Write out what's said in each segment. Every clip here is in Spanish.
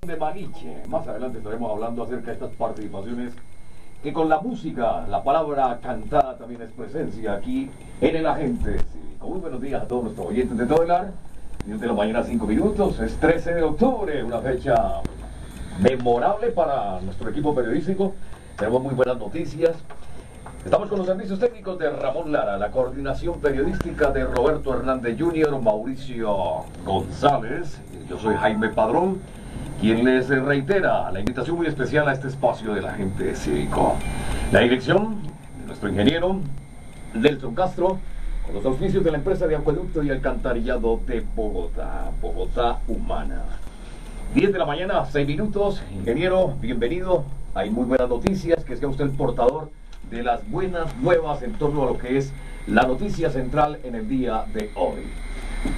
De Malinche. Más adelante estaremos hablando acerca de estas participaciones que con la música, la palabra cantada también es presencia aquí en el Agente Cívico. Muy buenos días a todos nuestros oyentes de todo el ar. 10 de la mañana, 5 minutos. Es 13 de octubre, una fecha memorable para nuestro equipo periodístico. Tenemos muy buenas noticias. Estamos con los servicios técnicos de Ramón Lara, la coordinación periodística de Roberto Hernández Jr., Mauricio González. Yo soy Jaime Padrón, quien les reitera la invitación muy especial a este espacio del Agente Cívico. La dirección de nuestro ingeniero Nelson Castro, con los auspicios de la empresa de acueducto y alcantarillado de Bogotá, Bogotá Humana. 10 de la mañana, 6 minutos. Ingeniero, bienvenido. Hay muy buenas noticias, que sea usted el portador de las buenas nuevas en torno a lo que es la noticia central en el día de hoy.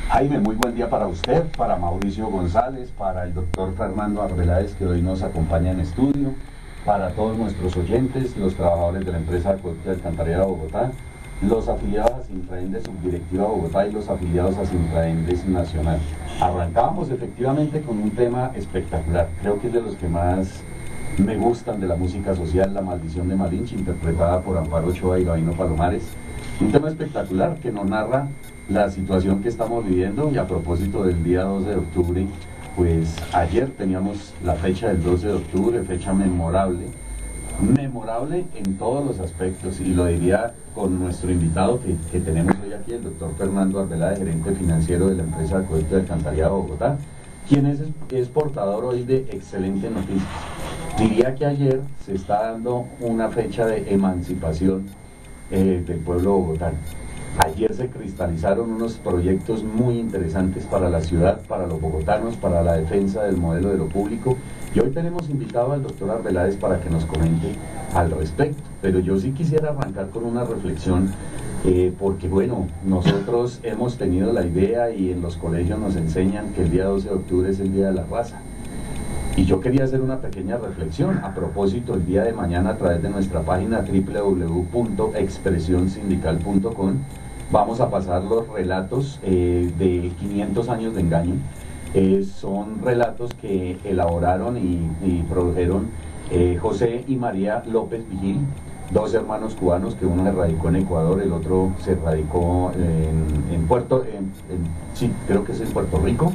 Jaime, muy buen día para usted, para Mauricio González, para el doctor Fernando Arbeláez, que hoy nos acompaña en estudio, para todos nuestros oyentes, los trabajadores de la empresa de acueducto y alcantarillado de Bogotá, los afiliados a Sintraendes Subdirectiva Bogotá y los afiliados a Sintraendes Nacional. Arrancábamos efectivamente con un tema espectacular, creo que es de los que más me gustan de la música social, La Maldición de Malinche, interpretada por Amparo Ochoa y Gabino Palomares. Un tema espectacular que nos narra la situación que estamos viviendo. Y a propósito del día 12 de octubre, pues ayer teníamos la fecha del 12 de octubre, fecha memorable en todos los aspectos, y lo diría con nuestro invitado que tenemos hoy aquí, el doctor Fernando Arbeláez, gerente financiero de la empresa de acueducto y alcantarillado de Bogotá, quien es portador hoy de excelentes noticias. Diría que ayer se está dando una fecha de emancipación del pueblo bogotano. Ayer se cristalizaron unos proyectos muy interesantes para la ciudad, para los bogotanos, para la defensa del modelo de lo público, y hoy tenemos invitado al doctor Arbeláez para que nos comente al respecto. Pero yo sí quisiera arrancar con una reflexión, porque bueno, nosotros hemos tenido la idea y en los colegios nos enseñan que el día 12 de octubre es el Día de la Raza. Y yo quería hacer una pequeña reflexión a propósito. El día de mañana, a través de nuestra página www.expresionsindical.com, vamos a pasar los relatos de 500 años de engaño. Son relatos que elaboraron y produjeron José y María López Vigil, dos hermanos cubanos, que uno se radicó en Ecuador, el otro se radicó sí, creo que es en Puerto Rico.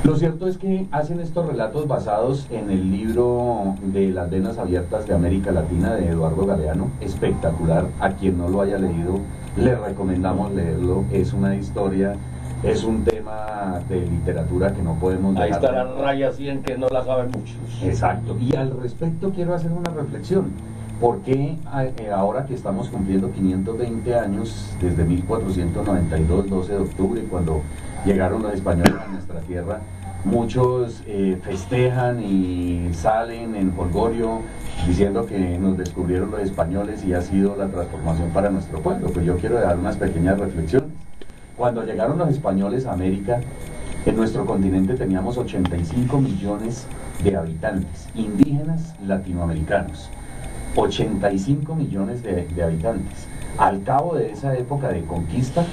Lo cierto es que hacen estos relatos basados en el libro de Las Venas Abiertas de América Latina de Eduardo Galeano, espectacular. A quien no lo haya leído, le recomendamos leerlo. Es una historia, es un tema de literatura que no podemos dejar. Ahí está la raya 100 que no la saben muchos. Exacto. Y al respecto quiero hacer una reflexión. ¿Por qué ahora que estamos cumpliendo 520 años desde 1492, 12 de octubre, cuando llegaron los españoles a nuestra tierra, muchos festejan y salen en jolgorio diciendo que nos descubrieron los españoles y ha sido la transformación para nuestro pueblo? Pues yo quiero dejar unas pequeñas reflexiones. Cuando llegaron los españoles a América, en nuestro continente teníamos 85 millones de habitantes, indígenas latinoamericanos. 85 millones de habitantes. Al cabo de esa época de conquista,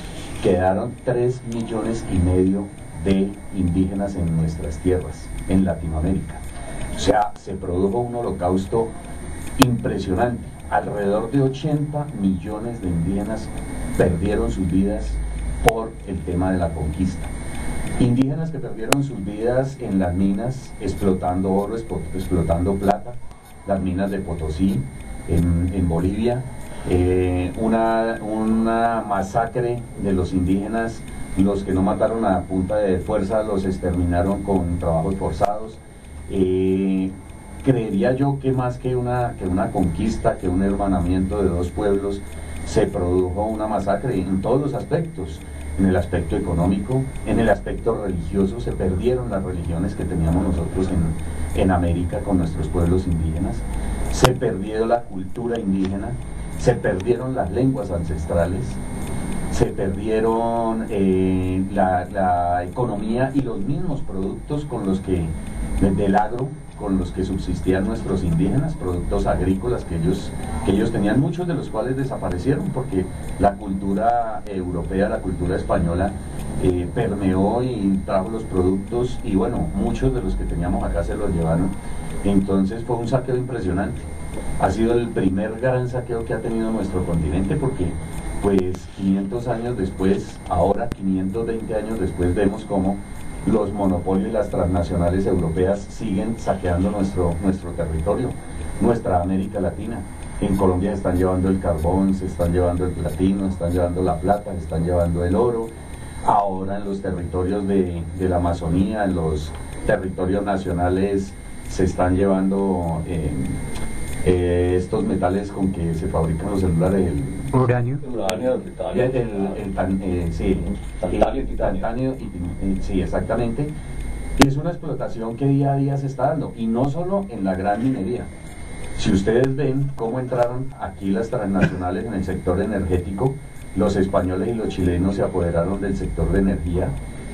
quedaron 3,5 millones de indígenas en nuestras tierras, en Latinoamérica. O sea, se produjo un holocausto impresionante. Alrededor de 80 millones de indígenas perdieron sus vidas por el tema de la conquista. Indígenas que perdieron sus vidas en las minas, explotando oro, explotando plata, las minas de Potosí, en Bolivia, una masacre de los indígenas. Los que no mataron a punta de fuerza los exterminaron con trabajos forzados. Creería yo que más que una conquista, que un hermanamiento de dos pueblos, se produjo una masacre en todos los aspectos. En el aspecto económico, en el aspecto religioso, se perdieron las religiones que teníamos nosotros en América con nuestros pueblos indígenas, se perdió la cultura indígena, se perdieron las lenguas ancestrales, se perdieron la economía y los mismos productos con los que del agro con los que subsistían nuestros indígenas, productos agrícolas que ellos tenían, muchos de los cuales desaparecieron porque la cultura europea, la cultura española permeó y trajo los productos, y bueno, muchos de los que teníamos acá se los llevaron. Entonces fue un saqueo impresionante. Ha sido el primer gran saqueo que ha tenido nuestro continente, porque pues 500 años después, ahora 520 años después, vemos cómo los monopolios y las transnacionales europeas siguen saqueando nuestro territorio, nuestra América Latina. En Colombia se están llevando el carbón, se están llevando el platino, se están llevando la plata, se están llevando el oro. Ahora en los territorios de la Amazonía, en los territorios nacionales, se están llevando estos metales con que se fabrican los celulares, el uranio, titanio, sí, exactamente. Y es una explotación que día a día se está dando, y no solo en la gran minería. Si ustedes ven cómo entraron aquí las transnacionales en el sector energético, los españoles y los chilenos se apoderaron del sector de energía.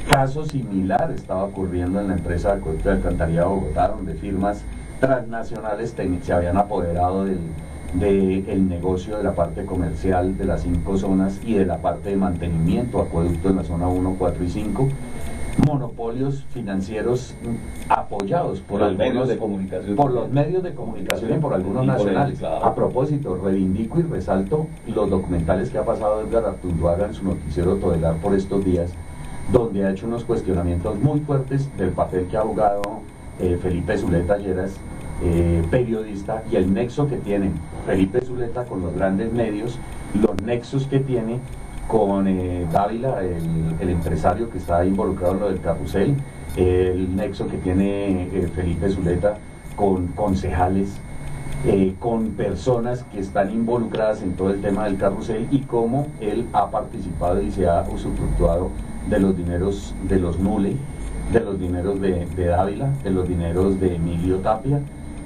Caso similar estaba ocurriendo en la empresa de Acueducto de Alcantarillado de Bogotá, donde firmas transnacionales se habían apoderado del negocio de la parte comercial de las 5 zonas y de la parte de mantenimiento, acueducto en la zona 1, 4 y 5. Monopolios financieros apoyados por los medios de comunicación, y por algunos nacionales. Claro. A propósito, reivindico y resalto los documentales que ha pasado Edgar Artunduaga en su noticiero Todelar por estos días, donde ha hecho unos cuestionamientos muy fuertes del papel que ha jugado Felipe Zuleta Lleras, periodista, y el nexo que tiene Felipe Zuleta con los grandes medios, los nexos que tiene con Dávila, el empresario que está involucrado en lo del carrusel, el nexo que tiene Felipe Zuleta con concejales, con personas que están involucradas en todo el tema del carrusel, y cómo él ha participado y se ha usufructuado de los dineros de los Nule, de los dineros de Dávila, de los dineros de Emilio Tapia.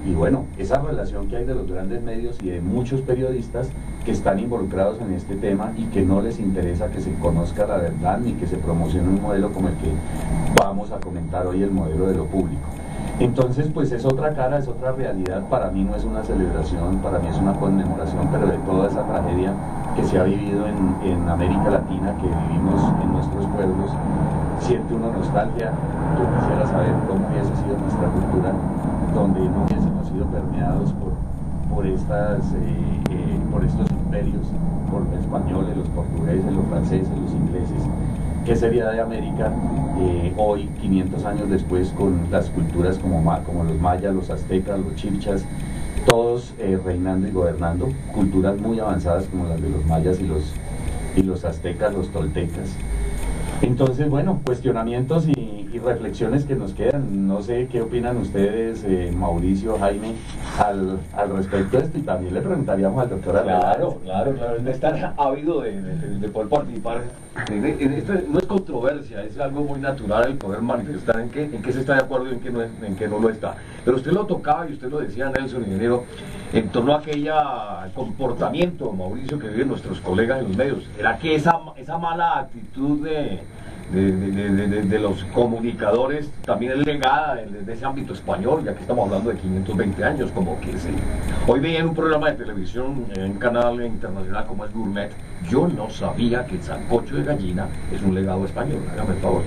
Y bueno, esa relación que hay de los grandes medios y de muchos periodistas que están involucrados en este tema y que no les interesa que se conozca la verdad ni que se promocione un modelo como el que vamos a comentar hoy, el modelo de lo público. Entonces, pues es otra cara, es otra realidad. Para mí no es una celebración, para mí es una conmemoración, pero de toda esa tragedia que se ha vivido en América Latina, que vivimos en nuestros pueblos. Siente una nostalgia. Yo quisiera saber cómo hubiese sido nuestra cultura, donde no hubiésemos sido permeados por estos imperios, por los españoles, los portugueses, los franceses, los ingleses. ¿Qué sería de América hoy, 500 años después, con las culturas como los mayas, los aztecas, los chibchas, todos reinando y gobernando, culturas muy avanzadas como las de los mayas y los aztecas, los toltecas? Entonces, bueno, cuestionamientos y reflexiones que nos quedan. No sé qué opinan ustedes, Mauricio, Jaime, al respecto de esto, y también le preguntaríamos al doctor Arbeláez. Claro, de estar ávido de poder participar. Esto no es controversia, es algo muy natural el poder manifestar en qué se está de acuerdo y en qué no lo está. Pero usted lo tocaba y usted lo decía, Nelson, ingeniero, en torno a aquella comportamiento, Mauricio, que viven nuestros colegas en los medios. ¿Era que esa mala actitud de los comunicadores también es legada de ese ámbito español, ya que estamos hablando de 520 años, como que sí? Hoy veía en un programa de televisión, en un canal internacional como es Gourmet, yo no sabía que el sancocho de gallina es un legado español, hágame el favor.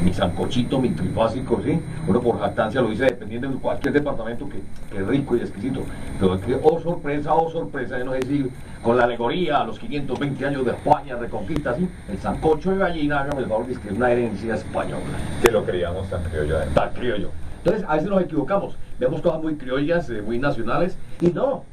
Mi sancochito, mi trifásico, ¿sí? Uno por jactancia lo dice dependiendo de cualquier departamento, que rico y exquisito. Pero es que, oh sorpresa, yo no sé si con la alegoría a los 520 años de España, reconquista, ¿sí? El sancocho de gallina, hágame el favor, dice que es una herencia española. Que lo creíamos tan criollo. Tan criollo. Entonces, a veces nos equivocamos. Vemos cosas muy criollas, muy nacionales, y no.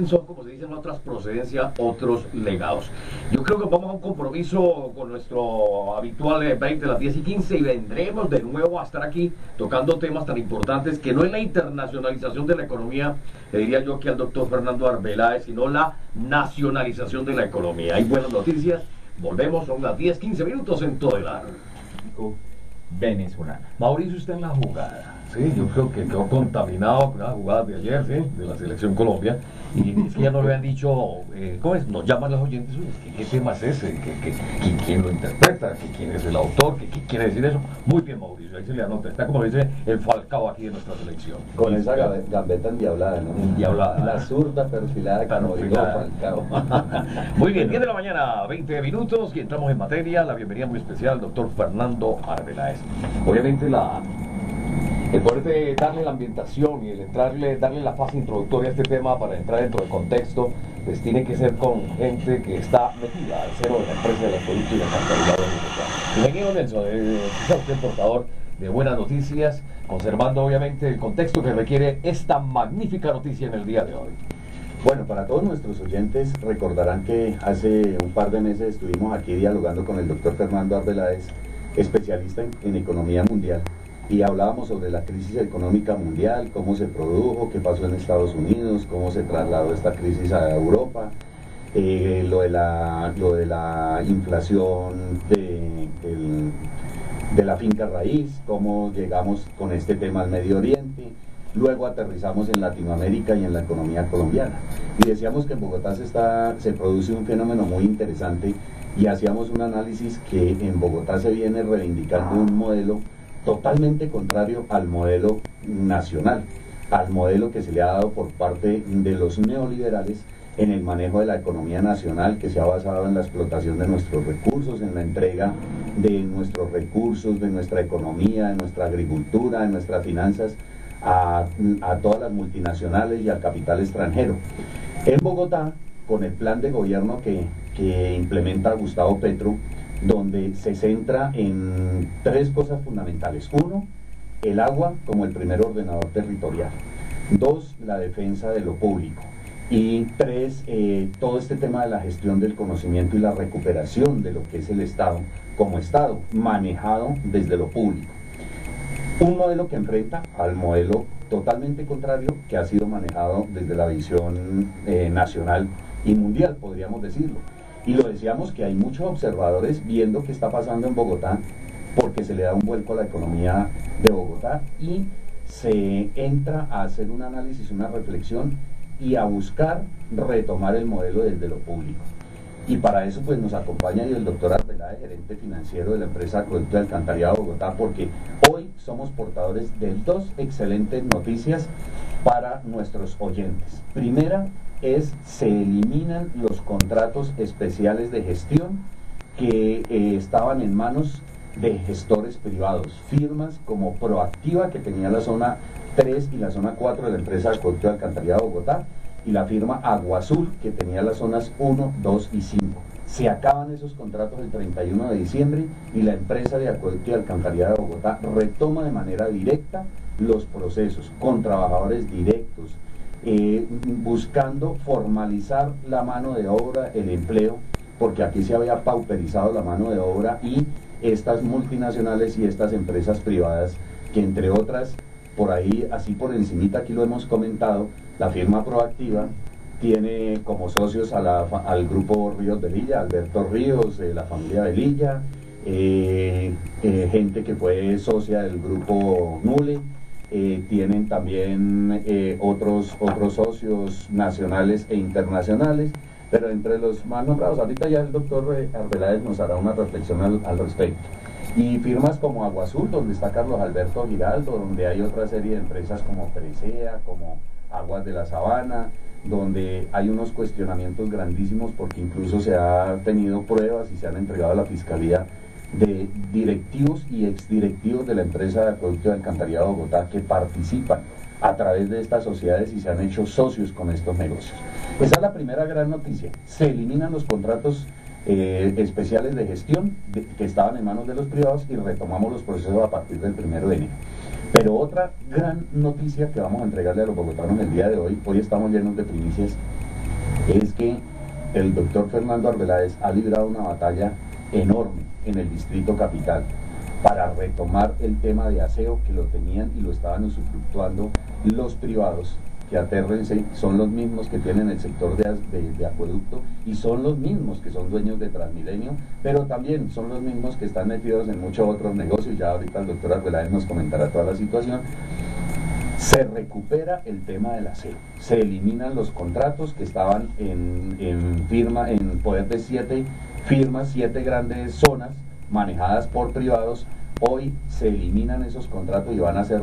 Son, como se dice en otras procedencias, otros legados. Yo creo que vamos a un compromiso con nuestro habitual break de las 10:15, y vendremos de nuevo a estar aquí tocando temas tan importantes, que no es la internacionalización de la economía, le diría yo aquí al doctor Fernando Arbeláez, sino la nacionalización de la economía. Hay buenas noticias, volvemos, son las 10:15 en Todelar. Venezolana. Mauricio, está en la jugada. Sí, yo creo que quedó contaminado con las jugadas de ayer, ¿sí? De la selección Colombia. Y es que ya no le han dicho, ¿cómo es? Nos llaman los oyentes, ¿qué tema es ese? ¿Quién lo interpreta? ¿Quién es el autor? ¿Qué quiere decir eso? Muy bien, Mauricio, ahí se le anota. Está como dice el Falcao aquí de nuestra selección. Con esa gambeta endiablada, ¿no? Endiablada. La zurda perfilada, como digo Falcao. Muy bien, 10 de la mañana, 20 minutos, y entramos en materia. La bienvenida muy especial al doctor Fernando Arbeláez. Obviamente el poder darle la ambientación y el darle la fase introductoria a este tema para entrar dentro del contexto, pues tiene que ser con gente que está metida al cero de la empresa de la productos y la calidad de Bogotá. Bienvenido, Nelson, es usted el portador de buenas noticias, conservando obviamente el contexto que requiere esta magnífica noticia en el día de hoy. Bueno, para todos nuestros oyentes recordarán que hace un par de meses estuvimos aquí dialogando con el doctor Fernando Arbeláez, especialista en economía mundial, y hablábamos sobre la crisis económica mundial, cómo se produjo, qué pasó en Estados Unidos, cómo se trasladó esta crisis a Europa, lo de la inflación de la finca raíz, cómo llegamos con este tema al Medio Oriente. Luego aterrizamos en Latinoamérica y en la economía colombiana. Y decíamos que en Bogotá se produce un fenómeno muy interesante, y hacíamos un análisis que en Bogotá se viene reivindicando un modelo totalmente contrario al modelo nacional, al modelo que se le ha dado por parte de los neoliberales en el manejo de la economía nacional, que se ha basado en la explotación de nuestros recursos, en la entrega de nuestros recursos, de nuestra economía, de nuestra agricultura, de nuestras finanzas a todas las multinacionales y al capital extranjero. En Bogotá, con el plan de gobierno que implementa Gustavo Petro, donde se centra en tres cosas fundamentales. Uno, el agua como el primer ordenador territorial. Dos, la defensa de lo público. Y tres, todo este tema de la gestión del conocimiento y la recuperación de lo que es el Estado como Estado, manejado desde lo público. Un modelo que enfrenta al modelo totalmente contrario que ha sido manejado desde la visión nacional y mundial, podríamos decirlo. Y lo decíamos que hay muchos observadores viendo qué está pasando en Bogotá, porque se le da un vuelco a la economía de Bogotá y se entra a hacer un análisis, una reflexión y a buscar retomar el modelo desde lo público. Y para eso pues nos acompaña el doctor Arbeláez, gerente financiero de la empresa Acueducto de Alcantarillado de Bogotá, porque hoy somos portadores de dos excelentes noticias para nuestros oyentes. Primera se eliminan los contratos especiales de gestión que estaban en manos de gestores privados, firmas como Proactiva, que tenía la zona 3 y la zona 4 de la empresa Acueducto de Alcantarillado de Bogotá, y la firma Agua Azul, que tenía las zonas 1, 2 y 5. Se acaban esos contratos el 31 de diciembre y la empresa de Acueducto y Alcantarillado de Bogotá retoma de manera directa los procesos con trabajadores directos, buscando formalizar la mano de obra, el empleo, porque aquí se había pauperizado la mano de obra, y estas multinacionales y estas empresas privadas, que entre otras, por ahí, así por encimita, aquí lo hemos comentado, la firma Proactiva tiene como socios al grupo Ríos Velilla, Alberto Ríos, la familia Velilla, gente que fue socia del grupo Nule. Tienen también otros socios nacionales e internacionales, pero entre los más nombrados, ahorita ya el doctor Arbeláez nos hará una reflexión al respecto. Y firmas como Agua Azul, donde está Carlos Alberto Giraldo, donde hay otra serie de empresas como Presea, como Aguas de la Sabana, donde hay unos cuestionamientos grandísimos, porque incluso se han tenido pruebas y se han entregado a la Fiscalía de directivos y exdirectivos de la empresa de Acueducto de Alcantarillado de Bogotá que participan a través de estas sociedades y se han hecho socios con estos negocios. Esa es la primera gran noticia. Se eliminan los contratos especiales de gestión que estaban en manos de los privados y retomamos los procesos a partir del 1 de enero. Pero otra gran noticia que vamos a entregarle a los bogotanos el día de hoy estamos llenos de primicias, es que el doctor Fernando Arbeláez ha librado una batalla enorme en el Distrito Capital para retomar el tema de aseo, que lo tenían y lo estaban usufructuando los privados, que Aterrense son los mismos que tienen el sector de acueducto y son los mismos que son dueños de Transmilenio, pero también son los mismos que están metidos en muchos otros negocios. Ya ahorita el doctor Arbeláez nos comentará toda la situación. Se recupera el tema del aseo, se eliminan los contratos que estaban en poder de 7 firmas, 7 grandes zonas manejadas por privados. Hoy se eliminan esos contratos y van a ser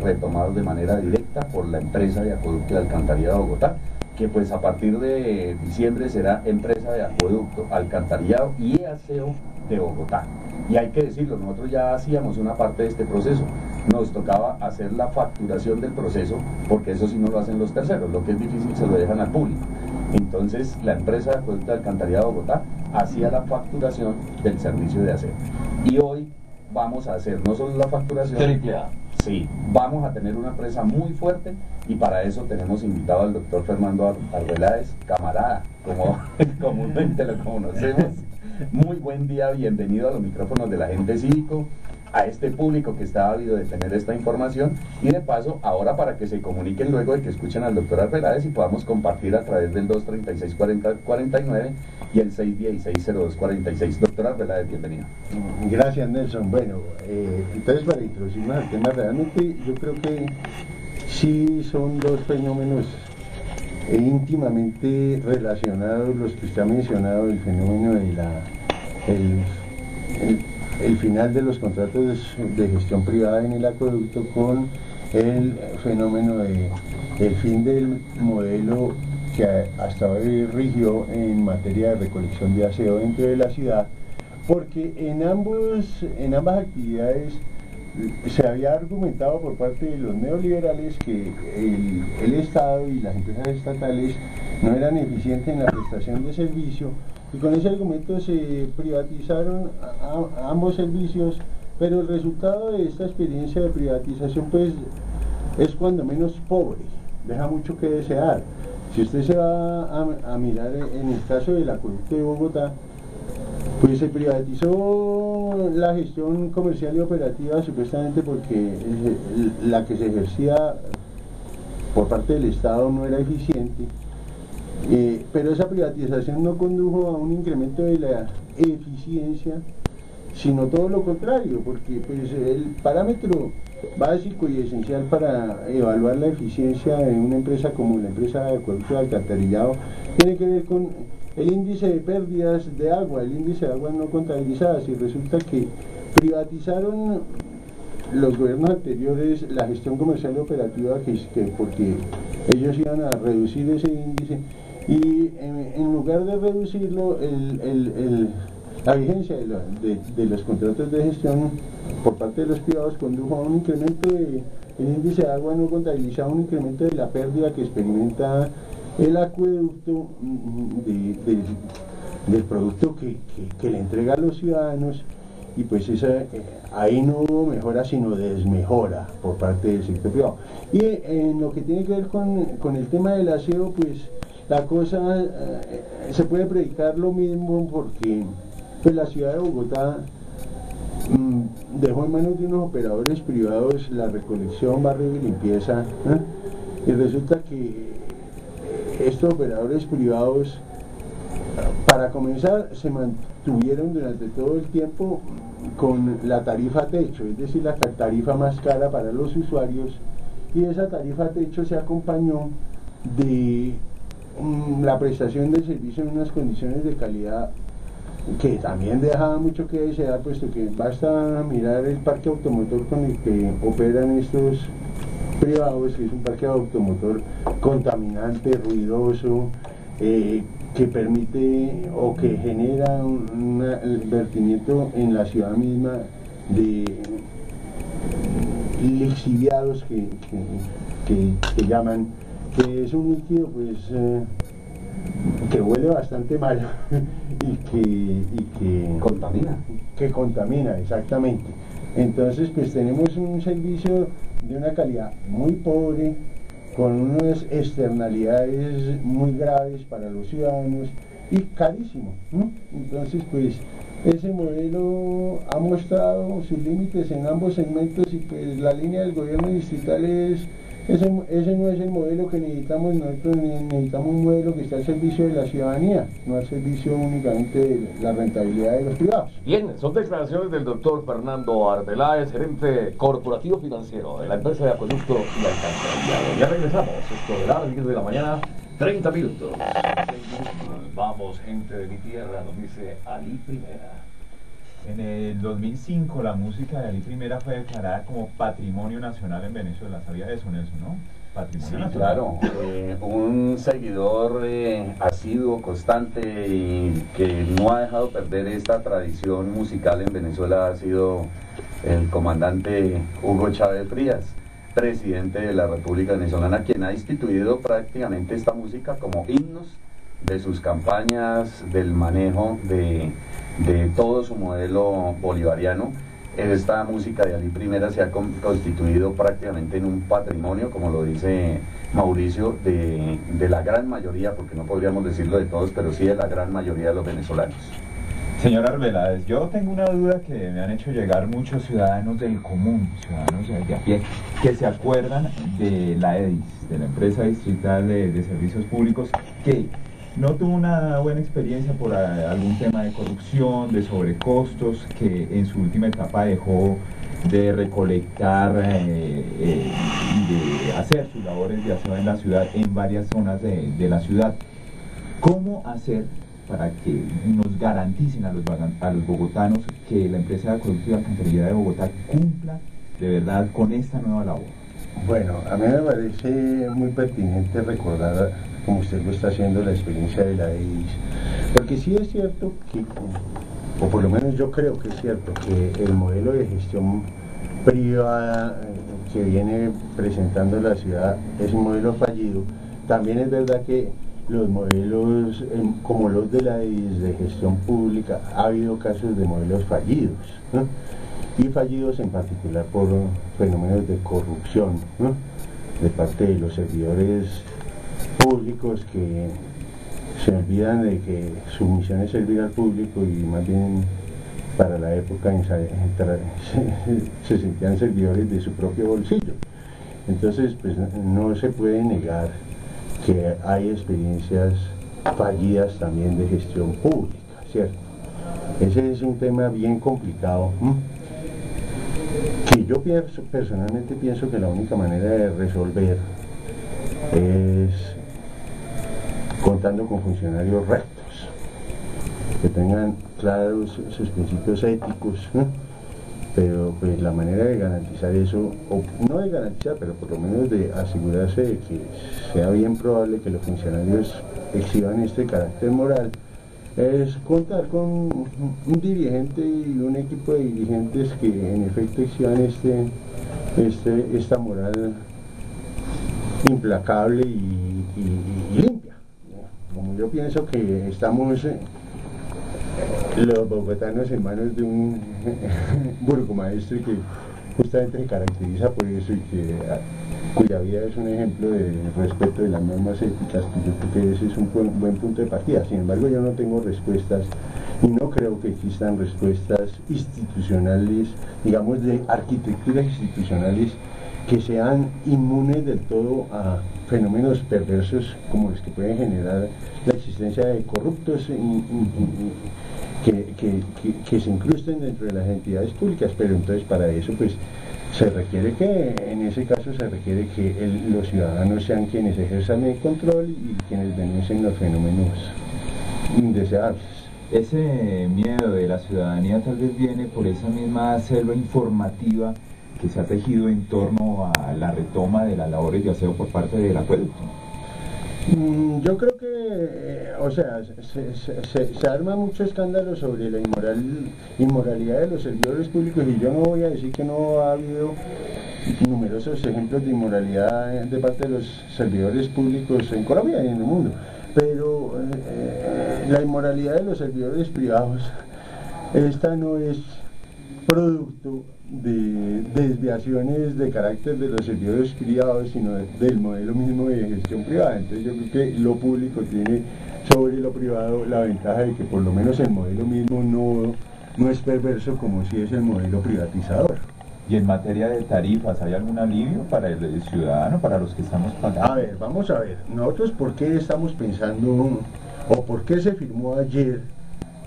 retomados de manera directa por la empresa de acueducto y alcantarillado de Bogotá, que pues a partir de diciembre será empresa de acueducto, alcantarillado y aseo de Bogotá. Y hay que decirlo, nosotros ya hacíamos una parte de este proceso, nos tocaba hacer la facturación del proceso, porque eso sí no lo hacen los terceros, lo que es difícil se lo dejan al público. Entonces la empresa de acueducto y alcantarillado de Bogotá hacía la facturación del servicio de aseo. Y hoy vamos a hacer no solo la facturación, Triple A. Sí, vamos a tener una empresa muy fuerte y para eso tenemos invitado al doctor Fernando Arbeláez, camarada, como comúnmente lo conocemos. Muy buen día, bienvenido a los micrófonos del Agente Cívico, a este público que está ávido de tener esta información y de paso ahora para que se comuniquen luego de que escuchen al doctor Arbeláez y podamos compartir a través del 236-4049 y el 616-0246. Doctor Arbeláez, bienvenido. Gracias, Nelson. Bueno, entonces para introducirnos al tema, realmente yo creo que sí son dos fenómenos íntimamente relacionados los que usted ha mencionado, el fenómeno de el final de los contratos de gestión privada en el acueducto con el fenómeno del fin del modelo que hasta hoy rigió en materia de recolección de aseo dentro de la ciudad, porque en ambas actividades se había argumentado por parte de los neoliberales que el Estado y las empresas estatales no eran eficientes en la prestación de servicio, y con ese argumento se privatizaron ambos servicios, pero el resultado de esta experiencia de privatización pues es cuando menos pobre, deja mucho que desear. Si usted se va a mirar en el caso del acueducto de Bogotá, pues se privatizó la gestión comercial y operativa supuestamente porque la que se ejercía por parte del Estado no era eficiente, pero esa privatización no condujo a un incremento de la eficiencia, sino todo lo contrario, porque pues el parámetro básico y esencial para evaluar la eficiencia de una empresa como la empresa de acueducto de alcantarillado tiene que ver con el índice de pérdidas de agua, el índice de aguas no contabilizadas, y resulta que privatizaron los gobiernos anteriores la gestión comercial y operativa porque ellos iban a reducir ese índice y en lugar de reducirlo, la vigencia de los contratos de gestión por parte de los privados condujo a un incremento del índice de agua no contabilizado, un incremento de la pérdida que experimenta el acueducto del producto que le entrega a los ciudadanos, y pues ahí no hubo mejora sino desmejora por parte del sector privado. Y en lo que tiene que ver con el tema del aseo, pues la cosa se puede predicar lo mismo, porque pues la ciudad de Bogotá dejó en manos de unos operadores privados la recolección, barrio y limpieza, y resulta que estos operadores privados, para comenzar, se mantuvieron durante todo el tiempo con la tarifa techo, es decir, la tarifa más cara para los usuarios, y esa tarifa techo se acompañó de la prestación del servicio en unas condiciones de calidad que también dejaba mucho que desear, puesto que basta mirar el parque automotor con el que operan estos privados, que es un parque automotor contaminante, ruidoso, que permite o que genera un vertimiento en la ciudad misma de lixiviados que llaman, que es un líquido pues que huele bastante mal y que contamina, exactamente. Entonces pues tenemos un servicio de una calidad muy pobre, con unas externalidades muy graves para los ciudadanos y carísimo, ¿no? Entonces pues ese modelo ha mostrado sus límites en ambos segmentos, y pues la línea del gobierno distrital es ese no es el modelo que necesitamos. Nosotros necesitamos un modelo que esté al servicio de la ciudadanía, no al servicio únicamente de la rentabilidad de los privados. Bien, son declaraciones del doctor Fernando Arbeláez, gerente corporativo financiero de la empresa de acueducto y alcantarillado. Ya regresamos, esto de las 10 de la mañana, 30 minutos. Vamos, gente de mi tierra, nos dice Ali Primera. En el 2005 la música de Ali Primera fue declarada como Patrimonio Nacional en Venezuela. ¿Sabía eso, Nelson, no? Patrimonio Sí, Nacional. claro. Un seguidor asiduo, constante y que no ha dejado perder esta tradición musical en Venezuela ha sido el comandante Hugo Chávez Frías, presidente de la República Venezolana, quien ha instituido prácticamente esta música como himnos de sus campañas, del manejo de todo su modelo bolivariano. Esta música de Ali Primera se ha constituido prácticamente en un patrimonio, como lo dice Mauricio, de la gran mayoría, porque no podríamos decirlo de todos, pero sí de la gran mayoría de los venezolanos. Señor Arbeláez, yo tengo una duda que me han hecho llegar muchos ciudadanos del común, ciudadanos de a pie, que se acuerdan de la EDIS, de la Empresa Distrital de Servicios Públicos, que no tuvo una buena experiencia por algún tema de corrupción, de sobrecostos, que en su última etapa dejó de recolectar y de hacer sus labores de aseo en la ciudad, en varias zonas de la ciudad. ¿Cómo hacer para que nos garanticen a los bogotanos que la empresa de acueducto y alcantarillado de Bogotá cumpla de verdad con esta nueva labor? Bueno, a mí me parece muy pertinente recordar, como usted lo está haciendo, la experiencia de la EDIS, porque sí es cierto que, o por lo menos yo creo que es cierto, que el modelo de gestión privada que viene presentando la ciudad es un modelo fallido. También es verdad que los modelos como los de la EDIS de gestión pública, ha habido casos de modelos fallidos, ¿no? Y fallidos en particular por fenómenos de corrupción, ¿no?, de parte de los servidores públicos, que se olvidan de que su misión es servir al público y más bien para la época se sentían servidores de su propio bolsillo. Entonces, pues no se puede negar que hay experiencias fallidas también de gestión pública, ¿cierto? Ese es un tema bien complicado, que yo personalmente pienso que la única manera de resolver es contando con funcionarios rectos, que tengan claros sus principios éticos, ¿no? Pero pues la manera de garantizar eso, o no de garantizar, pero por lo menos de asegurarse de que sea bien probable que los funcionarios exhiban este carácter moral, es contar con un dirigente y un equipo de dirigentes que en efecto exhiban esta moral implacable y limpia. Como yo pienso que estamos los bogotanos en manos de un burgomaestre que justamente se caracteriza por eso y cuya vida es un ejemplo de respeto de las normas éticas, pues yo creo que ese es un buen punto de partida. Sin embargo, yo no tengo respuestas y no creo que existan respuestas institucionales, digamos de arquitecturas institucionales, que sean inmunes del todo a fenómenos perversos como los que pueden generar la existencia de corruptos que se incrusten dentro de las entidades públicas. Pero entonces para eso pues se requiere en ese caso se requiere que los ciudadanos sean quienes ejerzan el control y quienes denuncien los fenómenos indeseables. Ese miedo de la ciudadanía tal vez viene por esa misma selva informativa que se ha tejido en torno a la retoma de las labores de aseo por parte del acueducto. Yo creo que, o sea, se arma mucho escándalo sobre la inmoralidad de los servidores públicos, y yo no voy a decir que no ha habido numerosos ejemplos de inmoralidad de parte de los servidores públicos en Colombia y en el mundo, pero la inmoralidad de los servidores privados, esta no es producto de desviaciones de carácter de los servidores privados, sino del modelo mismo de gestión privada. Entonces yo creo que lo público tiene sobre lo privado la ventaja de que por lo menos el modelo mismo no es perverso como si es el modelo privatizador. Y en materia de tarifas, ¿hay algún alivio para el ciudadano, para los que estamos pagando? A ver, vamos a ver, nosotros por qué estamos pensando, o por qué se firmó ayer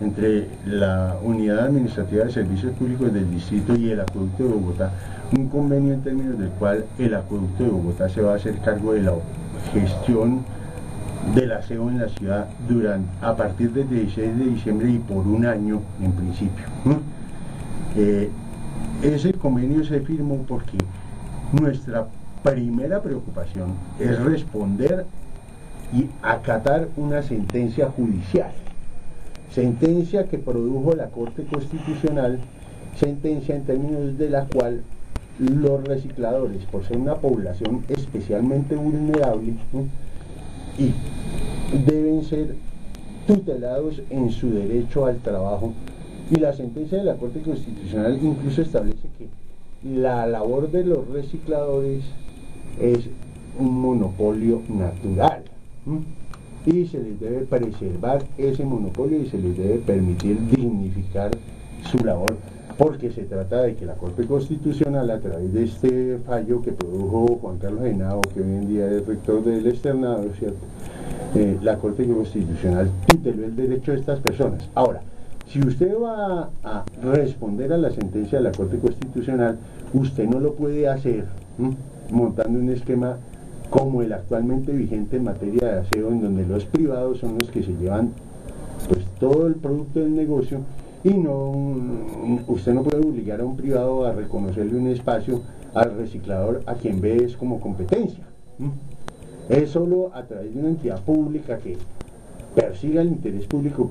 entre la Unidad Administrativa de Servicios Públicos del Distrito y el Acueducto de Bogotá, un convenio en términos del cual el Acueducto de Bogotá se va a hacer cargo de la gestión del aseo en la ciudad a partir del 16 de diciembre y por un año en principio. Ese convenio se firmó porque nuestra primera preocupación es responder y acatar una sentencia judicial, sentencia que produjo la Corte Constitucional, sentencia en términos de la cual los recicladores, por ser una población especialmente vulnerable, y deben ser tutelados en su derecho al trabajo, y la sentencia de la Corte Constitucional incluso establece que la labor de los recicladores es un monopolio natural, y se les debe preservar ese monopolio y se les debe permitir dignificar su labor, porque se trata de que la Corte Constitucional, a través de este fallo que produjo Juan Carlos Henao, que hoy en día es rector del externado, ¿cierto? La Corte Constitucional tuteló el derecho de estas personas. Ahora, si usted va a responder a la sentencia de la Corte Constitucional, usted no lo puede hacer montando un esquema como el actualmente vigente en materia de aseo, en donde los privados son los que se llevan pues todo el producto del negocio, y usted no puede obligar a un privado a reconocerle un espacio al reciclador a quien ve es como competencia. Es solo a través de una entidad pública que persiga el interés público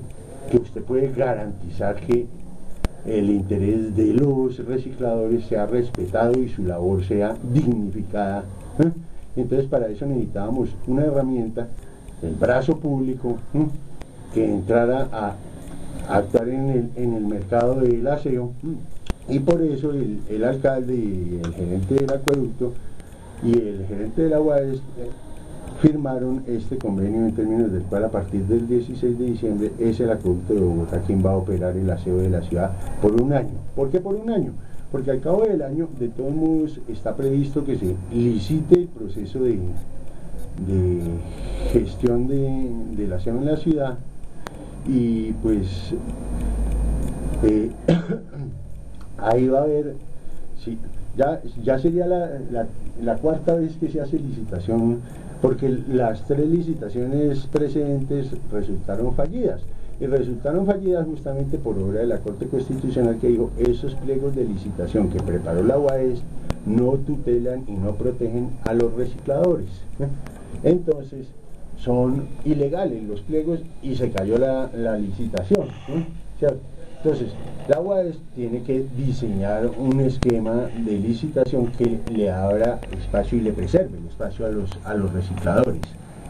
que usted puede garantizar que el interés de los recicladores sea respetado y su labor sea dignificada. Entonces, para eso necesitábamos una herramienta, el brazo público, que entrara a actuar en el mercado del aseo, y por eso el alcalde y el gerente del acueducto y el gerente de la UAS firmaron este convenio, en términos del cual a partir del 16 de diciembre es el Acueducto de Bogotá quien va a operar el aseo de la ciudad por un año. ¿Por qué por un año? Porque al cabo del año, de todos modos, está previsto que se licite el proceso de gestión del aseo en la ciudad, y pues ahí va a haber, sí, ya sería la cuarta vez que se hace licitación, porque las 3 licitaciones precedentes resultaron fallidas, y resultaron fallidas justamente por obra de la Corte Constitucional, que dijo: esos pliegos de licitación que preparó la UAS no tutelan y no protegen a los recicladores, entonces son ilegales los pliegos y se cayó la licitación, ¿cierto? Entonces, la UAS tiene que diseñar un esquema de licitación que le abra espacio y le preserve el espacio a los recicladores.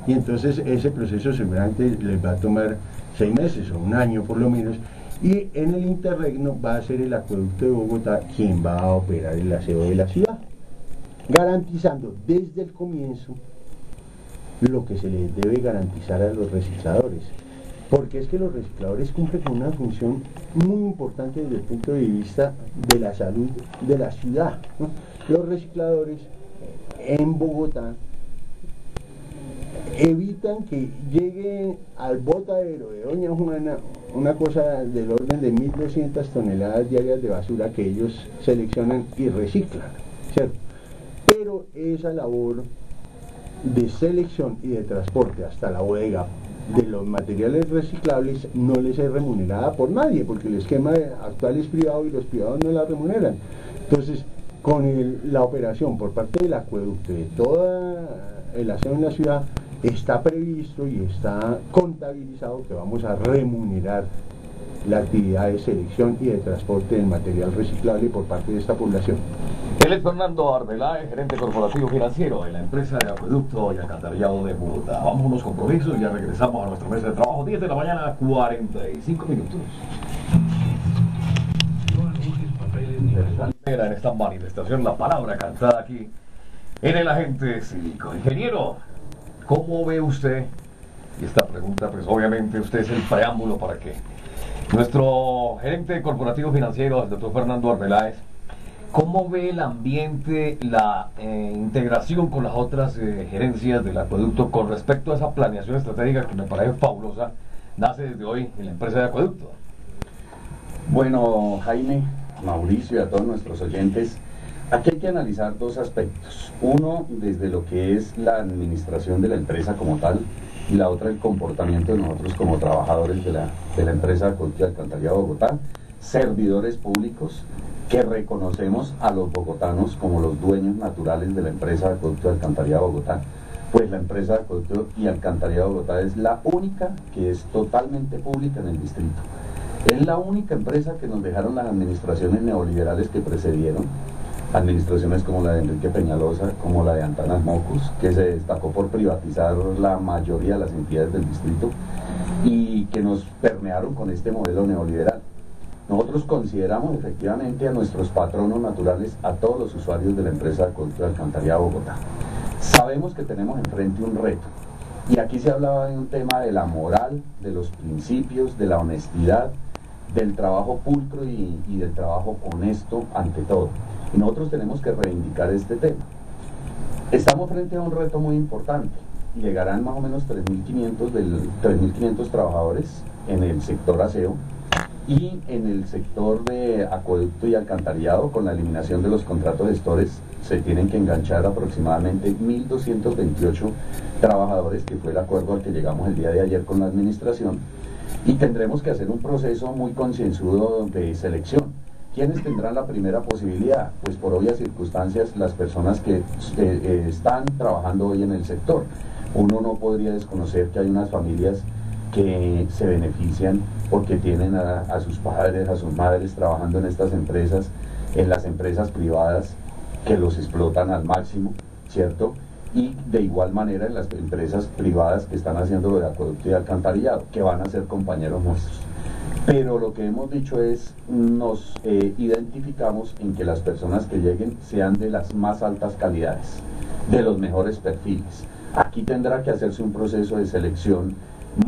Y entonces ese proceso seguramente les va a tomar 6 meses o un año por lo menos, y en el interregno va a ser el Acueducto de Bogotá quien va a operar el aseo de la ciudad, garantizando desde el comienzo lo que se les debe garantizar a los recicladores, porque es que los recicladores cumplen con una función muy importante desde el punto de vista de la salud de la ciudad, ¿no? Los recicladores en Bogotá evitan que llegue al botadero de Doña Juana una cosa del orden de 1.200 toneladas diarias de basura que ellos seleccionan y reciclan, ¿cierto? Pero esa labor de selección y de transporte hasta la bodega de los materiales reciclables no les es remunerada por nadie, porque el esquema actual es privado y los privados no la remuneran. Entonces, con la operación por parte del acueducto de toda el aseo en la ciudad, está previsto y está contabilizado que vamos a remunerar la actividad de selección y de transporte del material reciclable por parte de esta población. Él es Fernando Arbeláez, gerente corporativo financiero de la empresa de acueducto y alcantarillado de Bogotá. Vamos a unos compromisos y ya regresamos a nuestra mesa de trabajo. 10 de la mañana, 45 minutos. En esta manifestación, la palabra cantada aquí en el agente cívico. Ingeniero, ¿cómo ve usted? Y esta pregunta, pues obviamente usted es el preámbulo para que nuestro gerente corporativo financiero, el doctor Fernando Arbeláez, ¿Cómo ve el ambiente, la integración con las otras gerencias del acueducto con respecto a esa planeación estratégica que me parece fabulosa, nace desde hoy en la empresa de acueducto? Bueno, Jaime, Mauricio y a todos nuestros oyentes, aquí hay que analizar dos aspectos. Uno, desde lo que es la administración de la empresa como tal, y la otra, el comportamiento de nosotros como trabajadores de la empresa de Acueducto y Alcantarillado de Bogotá, servidores públicos que reconocemos a los bogotanos como los dueños naturales de la empresa de Acueducto y Alcantarillado de Bogotá. Pues la empresa de Acueducto y Alcantarillado de Bogotá es la única que es totalmente pública en el distrito. Es la única empresa que nos dejaron las administraciones neoliberales que precedieron, administraciones como la de Enrique Peñalosa, como la de Antanas Mocos, que se destacó por privatizar la mayoría de las entidades del distrito y que nos permearon con este modelo neoliberal. Nosotros consideramos efectivamente a nuestros patronos naturales, a todos los usuarios de la empresa de Acueducto y Alcantarillado de Bogotá. Sabemos que tenemos enfrente un reto, y aquí se hablaba de un tema de la moral, de los principios, de la honestidad, del trabajo pulcro y del trabajo honesto ante todo. Y nosotros tenemos que reivindicar este tema. Estamos frente a un reto muy importante. Llegarán más o menos 3.500 trabajadores en el sector aseo y en el sector de acueducto y alcantarillado. Con la eliminación de los contratos gestores se tienen que enganchar aproximadamente 1.228 trabajadores, que fue el acuerdo al que llegamos el día de ayer con la administración, y tendremos que hacer un proceso muy concienzudo de selección. ¿Quiénes tendrán la primera posibilidad? Pues por obvias circunstancias las personas que están trabajando hoy en el sector. Uno no podría desconocer que hay unas familias que se benefician porque tienen a sus padres, a sus madres trabajando en estas empresas, en las empresas privadas que los explotan al máximo, ¿cierto? Y de igual manera en las empresas privadas que están haciendo lo de acueducto y alcantarillado, que van a ser compañeros nuestros. Pero lo que hemos dicho es, nos identificamos en que las personas que lleguen sean de las más altas calidades, de los mejores perfiles. Aquí tendrá que hacerse un proceso de selección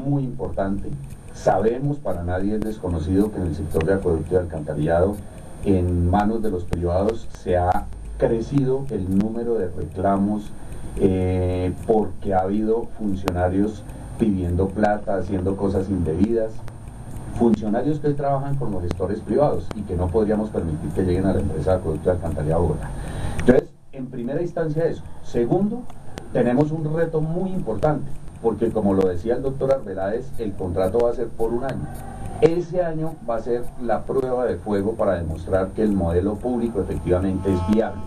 muy importante. Sabemos, para nadie es desconocido, que en el sector de acueducto y alcantarillado, en manos de los privados, se ha crecido el número de reclamos porque ha habido funcionarios pidiendo plata, haciendo cosas indebidas, funcionarios que hoy trabajan con los gestores privados y que no podríamos permitir que lleguen a la empresa de acueducto y alcantarillado de Bogotá. Entonces, en primera instancia eso. Segundo, tenemos un reto muy importante, porque como lo decía el doctor Arbeláez, el contrato va a ser por un año. Ese año va a ser la prueba de fuego para demostrar que el modelo público efectivamente es viable,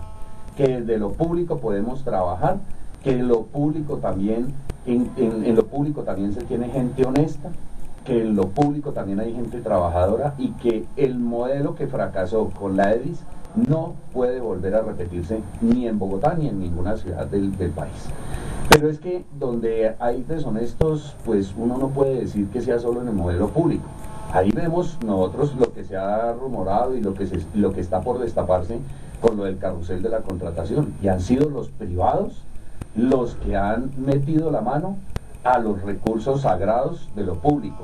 que desde lo público podemos trabajar, que en lo público también, en lo público también se tiene gente honesta, que en lo público también hay gente trabajadora, y que el modelo que fracasó con la EDIS no puede volver a repetirse ni en Bogotá ni en ninguna ciudad del país. Pero es que donde hay deshonestos, pues uno no puede decir que sea solo en el modelo público. Ahí vemos nosotros lo que se ha rumorado y lo que está por destaparse con lo del carrusel de la contratación, y han sido los privados los que han metido la mano a los recursos sagrados de lo público,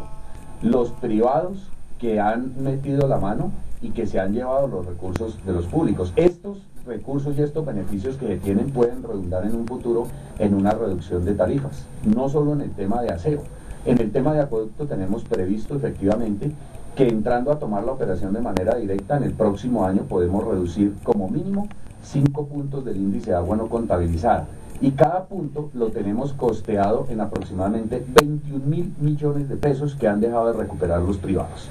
los privados que han metido la mano y que se han llevado los recursos de los públicos. Estos recursos y estos beneficios que tienen pueden redundar en un futuro en una reducción de tarifas, no solo en el tema de aseo. En el tema de acueducto tenemos previsto efectivamente que, entrando a tomar la operación de manera directa, en el próximo año podemos reducir como mínimo 5 puntos del índice de agua no contabilizada, y cada punto lo tenemos costeado en aproximadamente 21.000 millones de pesos que han dejado de recuperar los privados.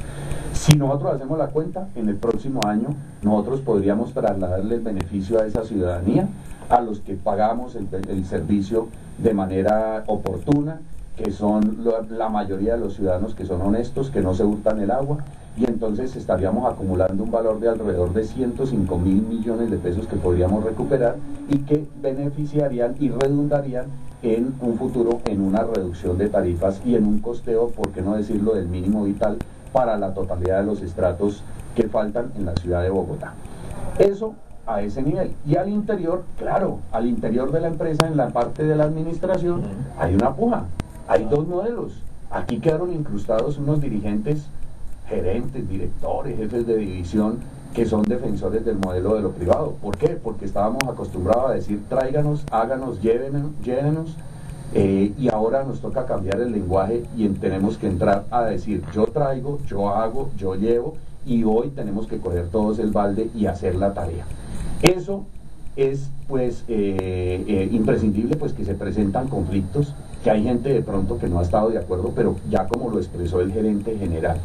Si nosotros hacemos la cuenta, en el próximo año nosotros podríamos trasladarle el beneficio a esa ciudadanía, a los que pagamos el servicio de manera oportuna, que son la mayoría de los ciudadanos que son honestos, que no se hurtan el agua, y entonces estaríamos acumulando un valor de alrededor de 105.000 millones de pesos que podríamos recuperar y que beneficiarían y redundarían en un futuro en una reducción de tarifas y en un costeo, por qué no decirlo, del mínimo vital para la totalidad de los estratos que faltan en la ciudad de Bogotá. Eso a ese nivel. Y al interior, claro, al interior de la empresa, en la parte de la administración, hay una puja. Hay dos modelos. Aquí quedaron incrustados unos dirigentes, gerentes, directores, jefes de división, que son defensores del modelo de lo privado. ¿Por qué? Porque estábamos acostumbrados a decir tráiganos, háganos, llévenos, y ahora nos toca cambiar el lenguaje y tenemos que entrar a decir yo traigo, yo hago, yo llevo, y hoy tenemos que coger todos el balde y hacer la tarea. Eso es pues imprescindible, pues que se presentan conflictos, que hay gente de pronto que no ha estado de acuerdo, pero ya como lo expresó el gerente general,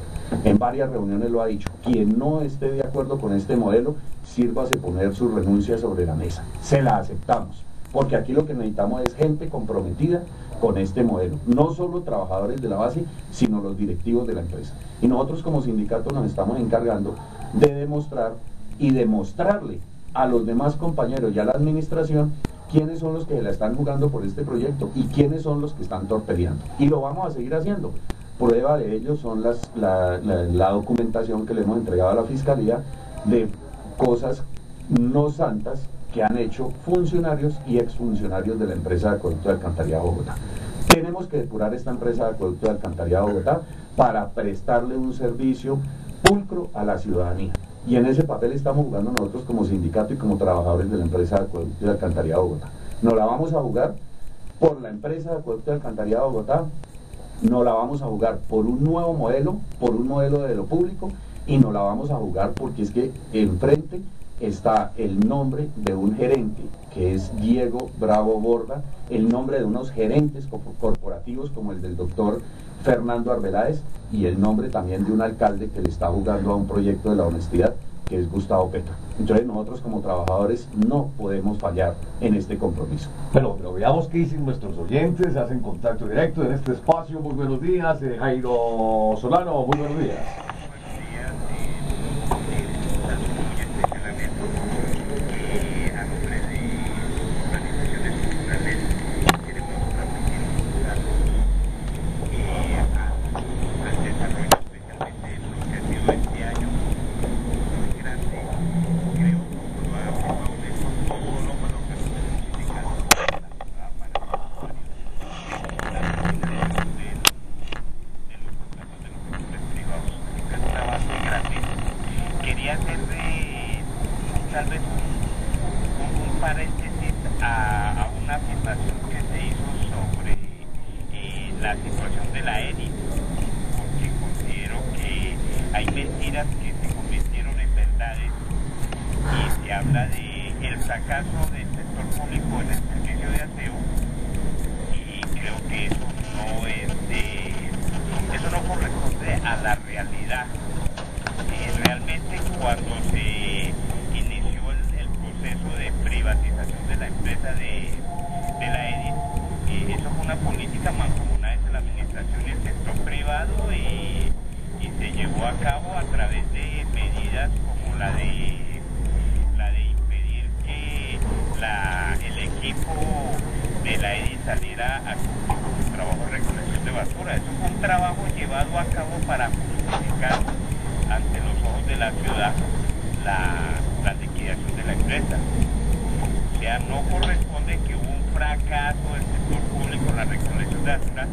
en varias reuniones lo ha dicho, quien no esté de acuerdo con este modelo, sírvase poner su renuncia sobre la mesa, se la aceptamos, porque aquí lo que necesitamos es gente comprometida con este modelo, no solo trabajadores de la base, sino los directivos de la empresa. Y nosotros como sindicato nos estamos encargando de demostrar y demostrarle a los demás compañeros y a la administración quiénes son los que la están jugando por este proyecto y quiénes son los que están torpedeando. Y lo vamos a seguir haciendo. Prueba de ello son la documentación que le hemos entregado a la Fiscalía de cosas no santas que han hecho funcionarios y exfuncionarios de la empresa de Acueducto de Alcantarillado Bogotá. Tenemos que depurar esta empresa de Acueducto de Alcantarillado Bogotá para prestarle un servicio pulcro a la ciudadanía. Y en ese papel estamos jugando nosotros como sindicato y como trabajadores de la empresa de Acueducto de Alcantarillado Bogotá. Nos la vamos a jugar por la empresa de Acueducto de Alcantarillado Bogotá, nos la vamos a jugar por un nuevo modelo, por un modelo de lo público, y nos la vamos a jugar porque es que enfrente está el nombre de un gerente, que es Diego Bravo Borda, el nombre de unos gerentes corporativos como el del doctor Fernando Arbeláez, y el nombre también de un alcalde que le está jugando a un proyecto de la honestidad, que es Gustavo Petro. Entonces nosotros como trabajadores no podemos fallar en este compromiso. Bueno, pero veamos qué dicen nuestros oyentes, hacen contacto directo en este espacio. Muy buenos días, Jairo Solano, muy buenos días. Quería hacer tal vez un paréntesis a una afirmación que se hizo sobre la situación de la EDI, porque considero que hay mentiras que se convirtieron en verdades y se habla de el fracaso del sector público en el servicio de aseo, y creo que eso no corresponde a la realidad. Realmente cuando se inició el proceso de privatización de la empresa de la EDI, eso fue una política mancomunada entre la administración y el sector privado, y se llevó a cabo a través de medidas como la de impedir que el equipo de la EDI saliera a cumplir con su trabajo de recolección de basura. Eso fue un trabajo llevado a cabo para justificar ante los ojos de la ciudad la liquidación de la empresa. O sea, no corresponde que hubo un fracaso del sector público en la recolección de basura,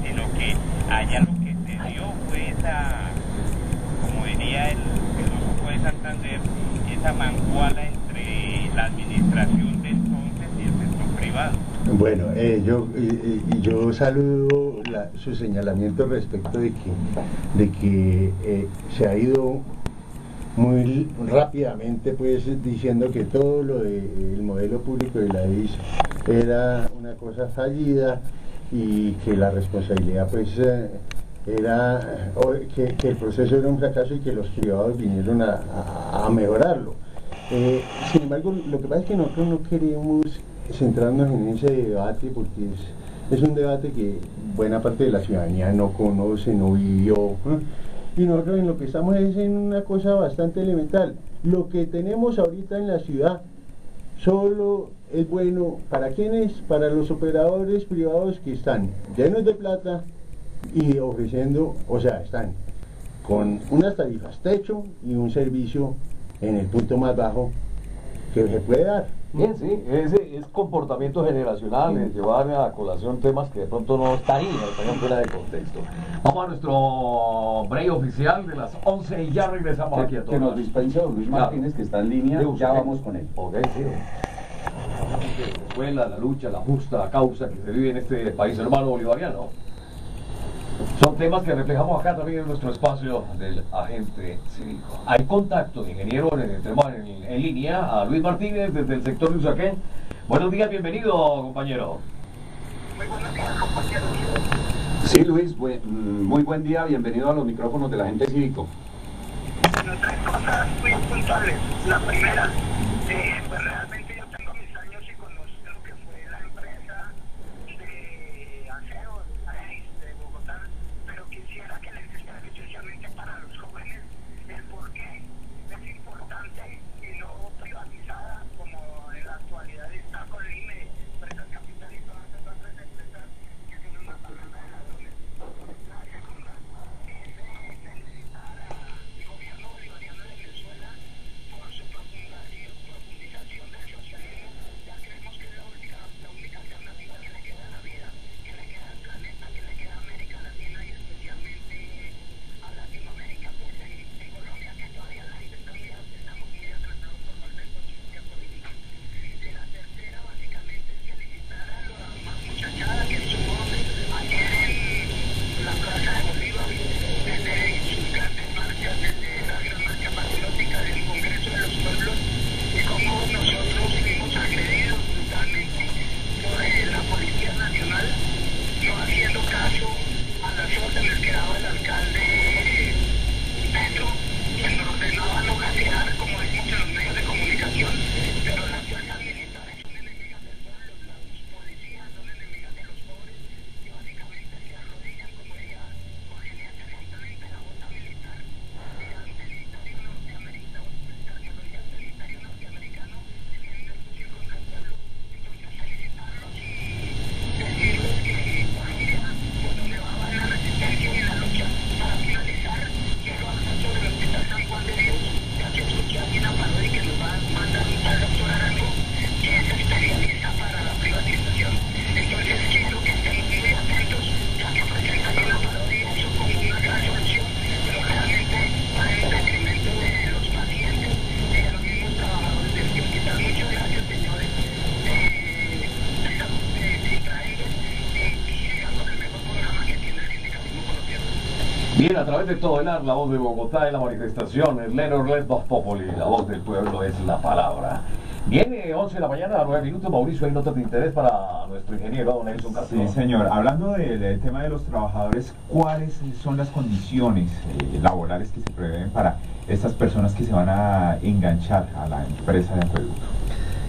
sino que allá lo que se dio fue esa, como diría el filósofo de Santander, esa mancuala entre la administración de entonces y el sector privado. Bueno, yo saludo su señalamiento respecto de que se ha ido muy rápidamente pues diciendo que todo lo del modelo público de la EDI era una cosa fallida y que la responsabilidad pues era que el proceso era un fracaso y que los privados vinieron a mejorarlo. Sin embargo, lo que pasa es que nosotros no queremos centrarnos en ese debate porque es un debate que buena parte de la ciudadanía no conoce, no vivió, y nosotros en lo que estamos es en una cosa bastante elemental. Lo que tenemos ahorita en la ciudad solo es bueno ¿para quiénes? Para los operadores privados que están llenos de plata y ofreciendo, o sea, están con unas tarifas techo y un servicio en el punto más bajo que se puede dar. Bien, sí, es comportamiento generacional, es llevar a colación temas que de pronto no estarían fuera de contexto. Vamos a nuestro break oficial de las 11 y ya regresamos aquí a todos. Que nos dispense don Luis Martínez, que está en línea, ya vamos con él. Ok, sí. Venezuela, la lucha, la justa causa que se vive en este país hermano bolivariano. Son temas que reflejamos acá también en nuestro espacio del agente cívico. Hay contacto, ingeniero, en línea a Luis Martínez desde el sector de Usaquén. Buenos días, bienvenido, compañero. Muy buenos días, compañero. Sí, Luis, muy buen día, bienvenido a los micrófonos del agente cívico. Tres cosas muy puntuales. La primera, pues realmente yo tengo mis años y conozco lo que fue la empresa de aseo de Bogotá, pero quisiera que les dijera especialmente para los jóvenes el por qué es importante y no privatizada como en la actualidad está con el INE, empresas capitalistas, otras empresas que tienen una palabra de ladrones. La segunda es felicitar al gobierno bolivariano de Venezuela por su profundización del socialismo. Ya creemos que es la única alternativa que le queda a la vida, que le queda al planeta, que le queda a América Latina y especialmente a Latinoamérica, pues en Colombia, que todavía la gente estamos muy atrasados por falta de conciencia política. Y la tercera, básicamente, es felicitar a la muchachada que estuvo ayer en la Plaza de Bolívar, desde sus grandes marchas, desde la gran marcha patriótica del Congreso de los Pueblos, y cómo nosotros fuimos agredidos brutalmente por la Policía Nacional, no haciendo caso a las órdenes que daba el alcalde Petro, quien nos ordenaba no gasear, como decimos en los medios de comunicación, pero las fuerzas militares son enemigas del pueblo, las policías son enemigas de los pobres, y básicamente se arrodillan, como ella Eugenia, directamente a la bota militar, al militario norteamericano, tienen negocios contra el pueblo. Entonces felicitarlos y decirles que Colombia, por donde va la resistencia y la lucha. Para finalizar, quiero hablar sobre el Hospital San Juan de Dios, ya que escuché aquí una parodia que nos va a mandar un tal doctor Arango, que es especialista para la privatización. Entonces quiero que estén muy atentos, ya que presentan una parodia eso como una gran solución, pero realmente va en detrimento de los pacientes y de los mismos trabajadores del hospital. Muchas gracias, señores. Bien, a través de todo el ar, la voz de Bogotá en la manifestación, el Leonor Voz Populi, la voz del pueblo es la palabra. Viene 11 de la mañana, 9 minutos, Mauricio, hay notas de interés para nuestro ingeniero don Nelson Castro. Sí, señor. Hablando del tema de los trabajadores, ¿cuáles son las condiciones laborales que se prevén para estas personas que se van a enganchar a la empresa de acueducto?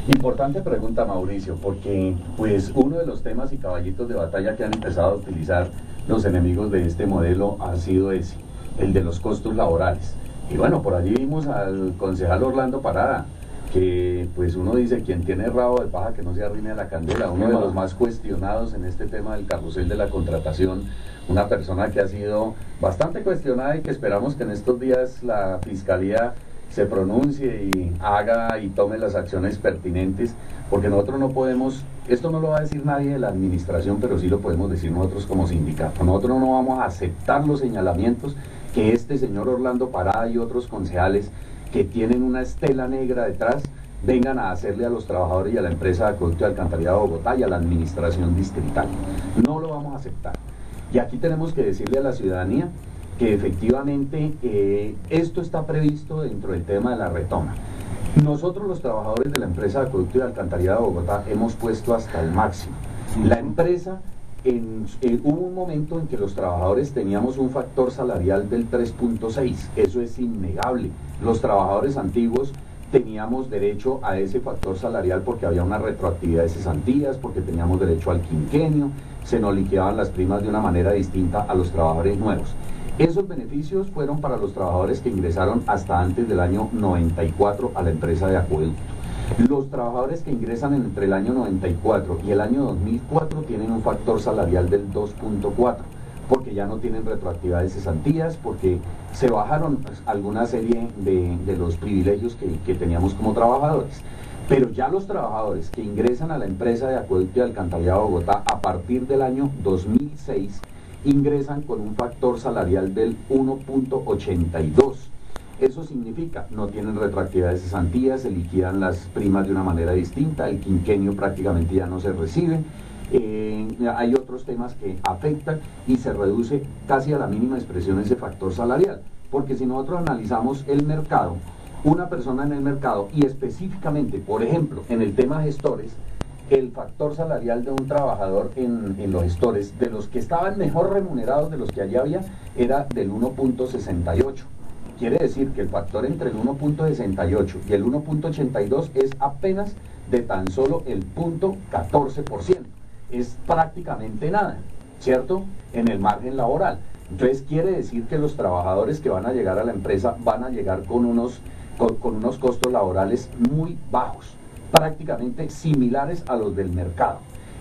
Importante pregunta, Mauricio, porque pues uno de los temas y caballitos de batalla que han empezado a utilizar los enemigos de este modelo ha sido ese, el de los costos laborales. Y bueno, por allí vimos al concejal Orlando Parada, que pues uno dice, quien tiene rabo de paja que no se arrime a la candela, uno de los más cuestionados en este tema del carrusel de la contratación, una persona que ha sido bastante cuestionada y que esperamos que en estos días la Fiscalía se pronuncie y haga y tome las acciones pertinentes, porque nosotros no podemos, esto no lo va a decir nadie de la administración, pero sí lo podemos decir nosotros como sindicato. Nosotros no vamos a aceptar los señalamientos que este señor Orlando Parada y otros concejales que tienen una estela negra detrás vengan a hacerle a los trabajadores y a la empresa de acueducto y alcantarillado de Bogotá y a la administración distrital. No lo vamos a aceptar. Y aquí tenemos que decirle a la ciudadanía que efectivamente esto está previsto dentro del tema de la retoma. Nosotros los trabajadores de la empresa de acueducto y alcantarillado de Bogotá hemos puesto hasta el máximo. La empresa, hubo un momento en que los trabajadores teníamos un factor salarial del 3.6, eso es innegable. Los trabajadores antiguos teníamos derecho a ese factor salarial porque había una retroactividad de cesantías, porque teníamos derecho al quinquenio, se nos liquidaban las primas de una manera distinta a los trabajadores nuevos. Esos beneficios fueron para los trabajadores que ingresaron hasta antes del año 94 a la empresa de acueducto. Los trabajadores que ingresan entre el año 94 y el año 2004 tienen un factor salarial del 2.4, porque ya no tienen retroactividad de cesantías, porque se bajaron alguna serie de los privilegios que teníamos como trabajadores. Pero ya los trabajadores que ingresan a la empresa de Acueducto y Alcantarillado de Bogotá a partir del año 2006 ingresan con un factor salarial del 1.82. Eso significa, no tienen retroactividad de cesantías, se liquidan las primas de una manera distinta, el quinquenio prácticamente ya no se recibe, hay otros temas que afectan y se reduce casi a la mínima expresión ese factor salarial, porque si nosotros analizamos el mercado, una persona en el mercado y específicamente, por ejemplo, en el tema gestores, el factor salarial de un trabajador en los gestores, de los que estaban mejor remunerados de los que allí había, era del 1.68. Quiere decir que el factor entre el 1.68 y el 1.82 es apenas de tan solo el 0.14%. Es prácticamente nada, ¿cierto? En el margen laboral. Entonces quiere decir que los trabajadores que van a llegar a la empresa van a llegar con unos costos laborales muy bajos, prácticamente similares a los del mercado,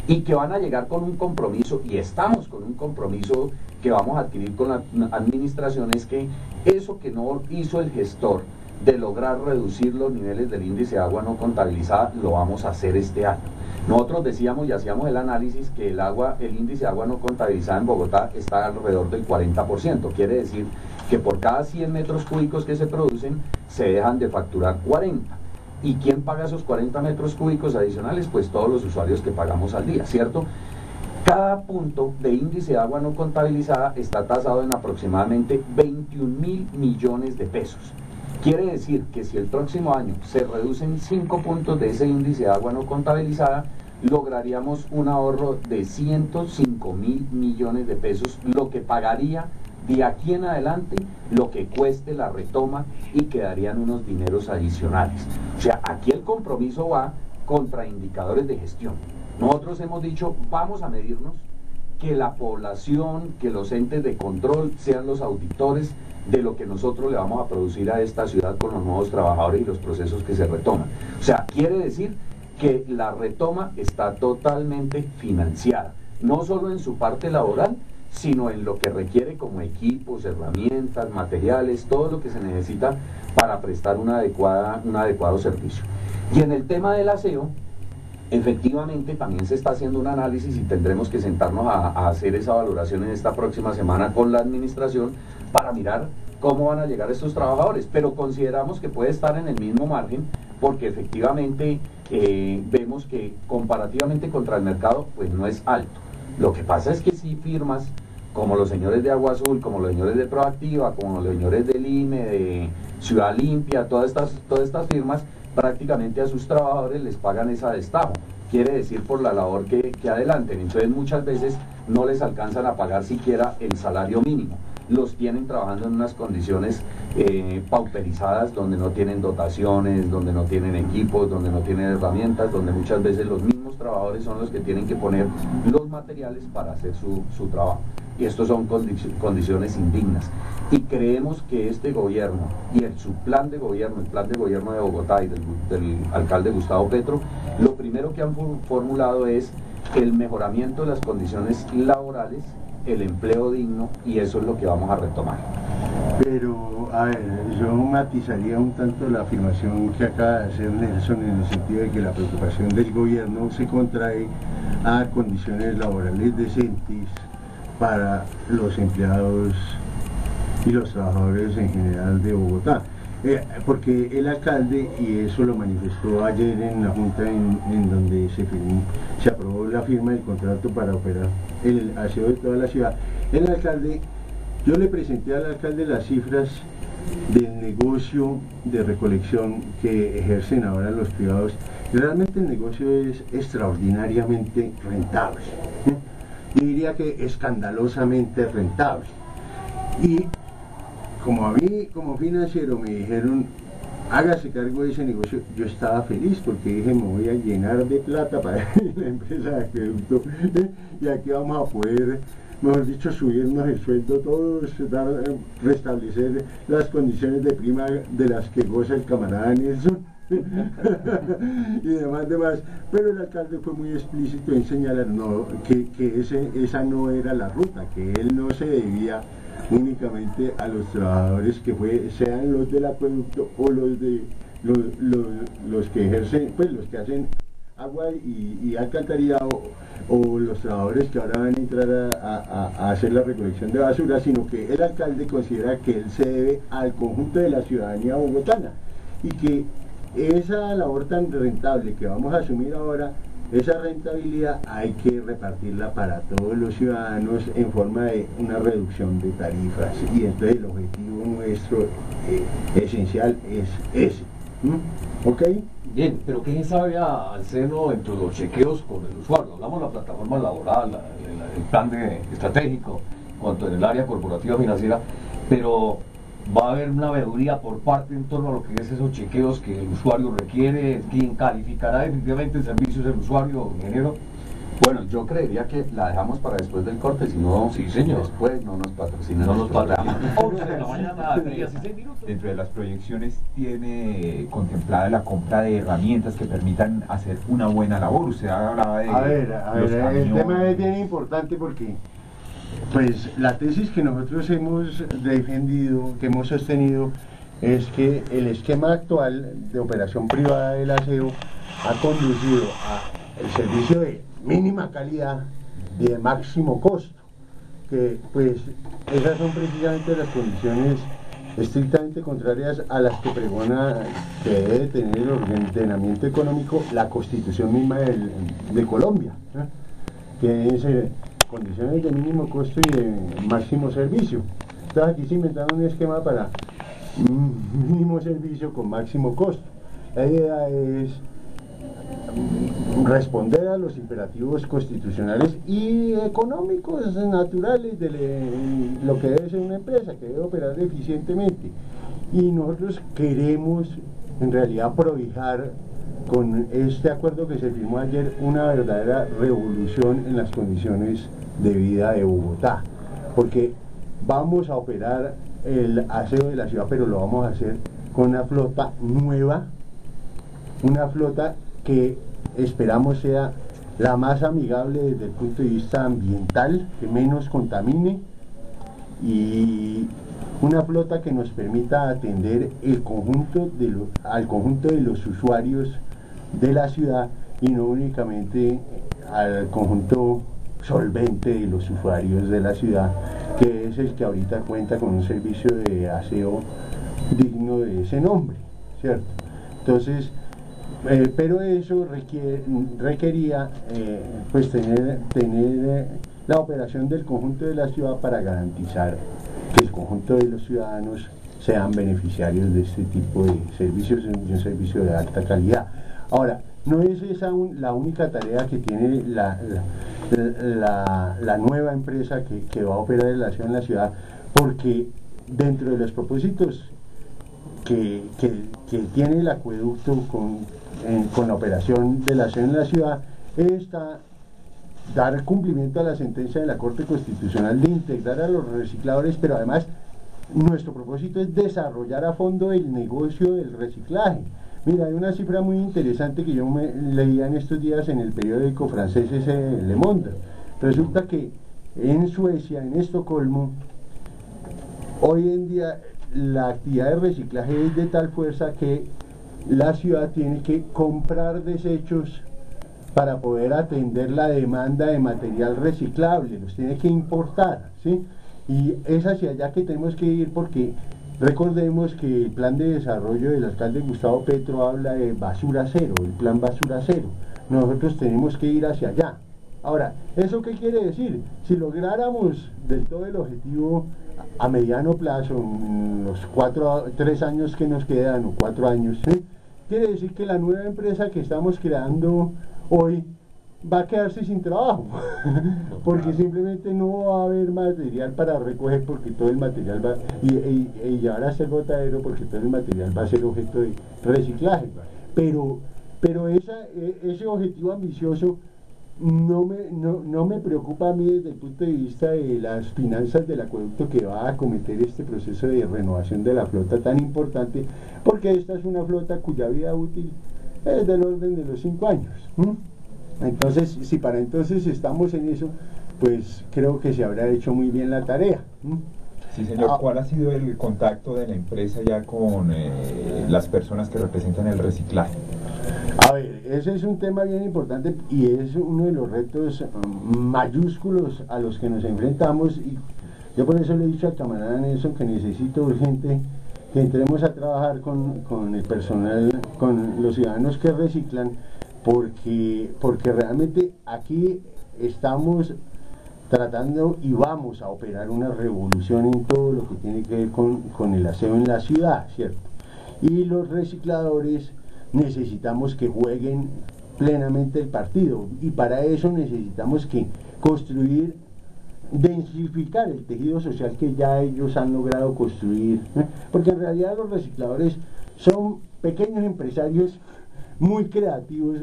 y que van a llegar con un compromiso, y estamos con un compromiso que vamos a adquirir con la administración, es que eso que no hizo el gestor de lograr reducir los niveles del índice de agua no contabilizada, lo vamos a hacer este año. Nosotros decíamos y hacíamos el análisis que el índice de agua no contabilizada en Bogotá está alrededor del 40%, quiere decir que por cada 100 metros cúbicos que se producen, se dejan de facturar 40. ¿Y quién paga esos 40 metros cúbicos adicionales? Pues todos los usuarios que pagamos al día, ¿cierto? Cada punto de índice de agua no contabilizada está tasado en aproximadamente 21.000 millones de pesos. Quiere decir que si el próximo año se reducen 5 puntos de ese índice de agua no contabilizada, lograríamos un ahorro de 105.000 millones de pesos, lo que pagaría de aquí en adelante lo que cueste la retoma, y quedarían unos dineros adicionales. O sea, aquí el compromiso va contra indicadores de gestión. Nosotros hemos dicho, vamos a medirnos, que la población, que los entes de control sean los auditores de lo que nosotros le vamos a producir a esta ciudad con los nuevos trabajadores y los procesos que se retoman. O sea, quiere decir que la retoma está totalmente financiada, no solo en su parte laboral, sino en lo que requiere como equipos, herramientas, materiales, todo lo que se necesita para prestar un adecuado servicio. Y en el tema del aseo, efectivamente también se está haciendo un análisis y tendremos que sentarnos a hacer esa valoración en esta próxima semana con la administración para mirar cómo van a llegar estos trabajadores, pero consideramos que puede estar en el mismo margen, porque efectivamente vemos que comparativamente contra el mercado pues no es alto. Lo que pasa es que si firmas como los señores de Agua Azul, como los señores de Proactiva, como los señores del IME, de Ciudad Limpia, todas estas firmas, prácticamente a sus trabajadores les pagan esa destajo, quiere decir por la labor que adelanten. Entonces muchas veces no les alcanzan a pagar siquiera el salario mínimo, los tienen trabajando en unas condiciones pauperizadas, donde no tienen dotaciones, donde no tienen equipos, donde no tienen herramientas, donde muchas veces los mismos trabajadores son los que tienen que poner los materiales para hacer su trabajo. Y estos son condiciones indignas. Y creemos que este gobierno y su plan de gobierno, el plan de gobierno de Bogotá y del alcalde Gustavo Petro, lo primero que han formulado es el mejoramiento de las condiciones laborales, el empleo digno, y eso es lo que vamos a retomar. Pero, a ver, yo matizaría un tanto la afirmación que acaba de hacer Nelson, en el sentido de que la preocupación del gobierno se contrae a condiciones laborales decentes para los empleados y los trabajadores en general de Bogotá. Porque el alcalde, y eso lo manifestó ayer en la junta en donde se aprobó la firma del contrato para operar el aseo de toda la ciudad, yo le presenté al alcalde las cifras del negocio de recolección que ejercen ahora los privados. Realmente el negocio es extraordinariamente rentable, yo diría que escandalosamente rentable. Y como a mí, como financiero, me dijeron, hágase cargo de ese negocio, yo estaba feliz, porque dije, me voy a llenar de plata para la empresa de acueducto, y aquí vamos a poder, mejor dicho, subirnos el sueldo todos, restablecer las condiciones de prima de las que goza el camarada Nelson y demás, pero el alcalde fue muy explícito en señalar que esa no era la ruta, que él no se debía únicamente a los trabajadores que sean los del acueducto o los de los que ejercen, pues los que hacen agua y alcantarillado, o los trabajadores que ahora van a entrar a hacer la recolección de basura, sino que el alcalde considera que él se debe al conjunto de la ciudadanía bogotana y que esa labor tan rentable que vamos a asumir ahora, esa rentabilidad hay que repartirla para todos los ciudadanos en forma de una reducción de tarifas, y entonces el objetivo nuestro esencial es ese. ¿Ok? Bien, pero ¿qué se sabe al seno entre los chequeos con el usuario? Hablamos de la plataforma laboral, el plan estratégico, cuanto en el área corporativa financiera, pero va a haber una veeduría por parte en torno a lo que es esos chequeos que el usuario requiere. ¿Quién calificará definitivamente el servicio del usuario, ingeniero? Bueno, yo creería que la dejamos para después del corte, si no, sí, señor, después no nos patrocinan. No nos patrocinan. 11 de la mañana, 16 minutos. Dentro de las proyecciones tiene contemplada la compra de herramientas que permitan hacer una buena labor. Usted hablaba de A ver, los el camiones. tema es bien importante porque pues la tesis que nosotros hemos defendido, que hemos sostenido, es que el esquema actual de operación privada del aseo ha conducido al servicio de mínima calidad y de máximo costo, que pues esas son precisamente las condiciones estrictamente contrarias a las que pregona que debe de tener el ordenamiento económico, la Constitución misma de Colombia, ¿eh? Que es condiciones de mínimo costo y de máximo servicio. Entonces aquí se inventaron un esquema para mínimo servicio con máximo costo. La idea es responder a los imperativos constitucionales y económicos naturales de lo que debe ser una empresa, que debe operar eficientemente. Y nosotros queremos en realidad prohijar con este acuerdo que se firmó ayer una verdadera revolución en las condiciones de vida de Bogotá, porque vamos a operar el aseo de la ciudad, pero lo vamos a hacer con una flota nueva, una flota que esperamos sea la más amigable desde el punto de vista ambiental, que menos contamine, y una flota que nos permita atender al conjunto de los usuarios de la ciudad y no únicamente al conjunto solvente de los usuarios de la ciudad, que es el que ahorita cuenta con un servicio de aseo digno de ese nombre, ¿cierto? Entonces, pero eso requería pues tener la operación del conjunto de la ciudad para garantizar que el conjunto de los ciudadanos sean beneficiarios de este tipo de servicios, de un servicio de alta calidad. Ahora, no es esa la única tarea que tiene la nueva empresa que va a operar el aseo en la ciudad, porque dentro de los propósitos que tiene el acueducto con la operación del aseo en la ciudad está dar cumplimiento a la sentencia de la Corte Constitucional de integrar a los recicladores, pero además nuestro propósito es desarrollar a fondo el negocio del reciclaje. Mira, hay una cifra muy interesante que yo leía en estos días en el periódico francés Le Monde. Resulta que en Suecia, en Estocolmo, hoy en día la actividad de reciclaje es de tal fuerza que la ciudad tiene que comprar desechos para poder atender la demanda de material reciclable, los tiene que importar, ¿sí? Y es hacia allá que tenemos que ir, porque recordemos que el plan de desarrollo del alcalde Gustavo Petro habla de basura cero, el plan basura cero. Nosotros tenemos que ir hacia allá. Ahora, ¿eso qué quiere decir? Si lográramos del todo el objetivo a mediano plazo, en los 3 años que nos quedan, o 4 años, ¿sí? Quiere decir que la nueva empresa que estamos creando hoy va a quedarse sin trabajo, porque simplemente no va a haber material para recoger, porque todo el material va y llevar a ser botadero, porque todo el material va a ser objeto de reciclaje. Pero ese objetivo ambicioso no me preocupa a mí desde el punto de vista de las finanzas del acueducto que va a acometer este proceso de renovación de la flota tan importante, porque esta es una flota cuya vida útil es del orden de los 5 años. Entonces, si para entonces estamos en eso, pues creo que se habrá hecho muy bien la tarea. Sí, señor. ¿Cuál ha sido el contacto de la empresa ya con las personas que representan el reciclaje? A ver, ese es un tema bien importante y es uno de los retos mayúsculos a los que nos enfrentamos, y yo por eso le he dicho al camarada Nelson que necesito urgente que entremos a trabajar con el personal, con los ciudadanos que reciclan, porque realmente aquí estamos tratando y vamos a operar una revolución en todo lo que tiene que ver con el aseo en la ciudad, ¿cierto? Y los recicladores necesitamos que jueguen plenamente el partido, y para eso necesitamos que construir, densificar el tejido social que ya ellos han logrado construir, porque en realidad los recicladores son pequeños empresarios muy creativos.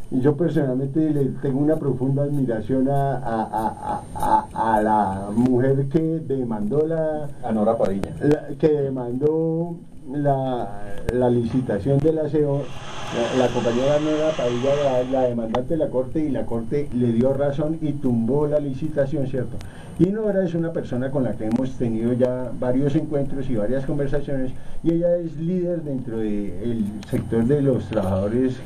Yo personalmente le tengo una profunda admiración a la mujer que demandó a Nora Padilla, la licitación del aseo, la compañera Nora Padilla, la demandante de la Corte, y la Corte le dio razón y tumbó la licitación, ¿cierto? Y Nora es una persona con la que hemos tenido ya varios encuentros y varias conversaciones, y ella es líder dentro del sector de los trabajadores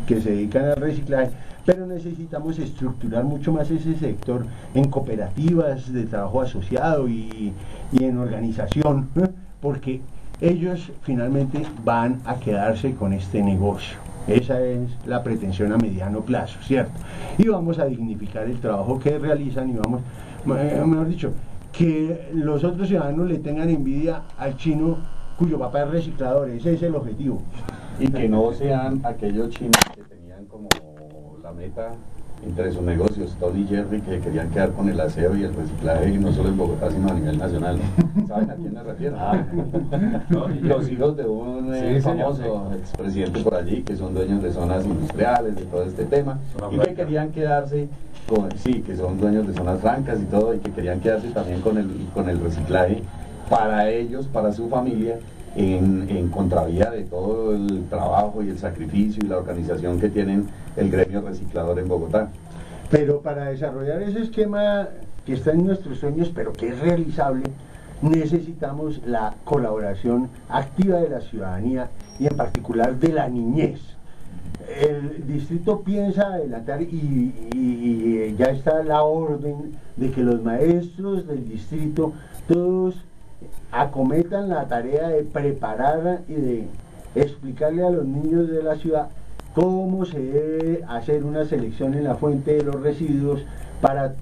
que se dedican al reciclaje, pero necesitamos estructurar mucho más ese sector en cooperativas de trabajo asociado y en organización, porque ellos finalmente van a quedarse con este negocio. Esa es la pretensión a mediano plazo, ¿cierto? Y vamos a dignificar el trabajo que realizan, y vamos, mejor dicho, que los otros ciudadanos le tengan envidia al chino cuyo papá es reciclador. Ese es el objetivo. Y que no sean aquellos chinos que tenían como la meta entre sus negocios, Todd y Jerry, que querían quedar con el aseo y el reciclaje, y no solo en Bogotá, sino a nivel nacional. ¿Saben a quién me refiero? Los hijos de un famoso expresidente por allí, que son dueños de zonas industriales, de todo este tema, y que querían quedarse que son dueños de zonas francas y todo, y que querían quedarse también con el reciclaje para ellos, para su familia, en contravía de todo el trabajo y el sacrificio y la organización que tienen el gremio reciclador en Bogotá. Pero para desarrollar ese esquema que está en nuestros sueños, pero que es realizable, necesitamos la colaboración activa de la ciudadanía, y en particular de la niñez. El distrito piensa adelantar, y ya está la orden de que los maestros del distrito todos acometan la tarea de preparar y de explicarle a los niños de la ciudad cómo se debe hacer una selección en la fuente de los residuos, para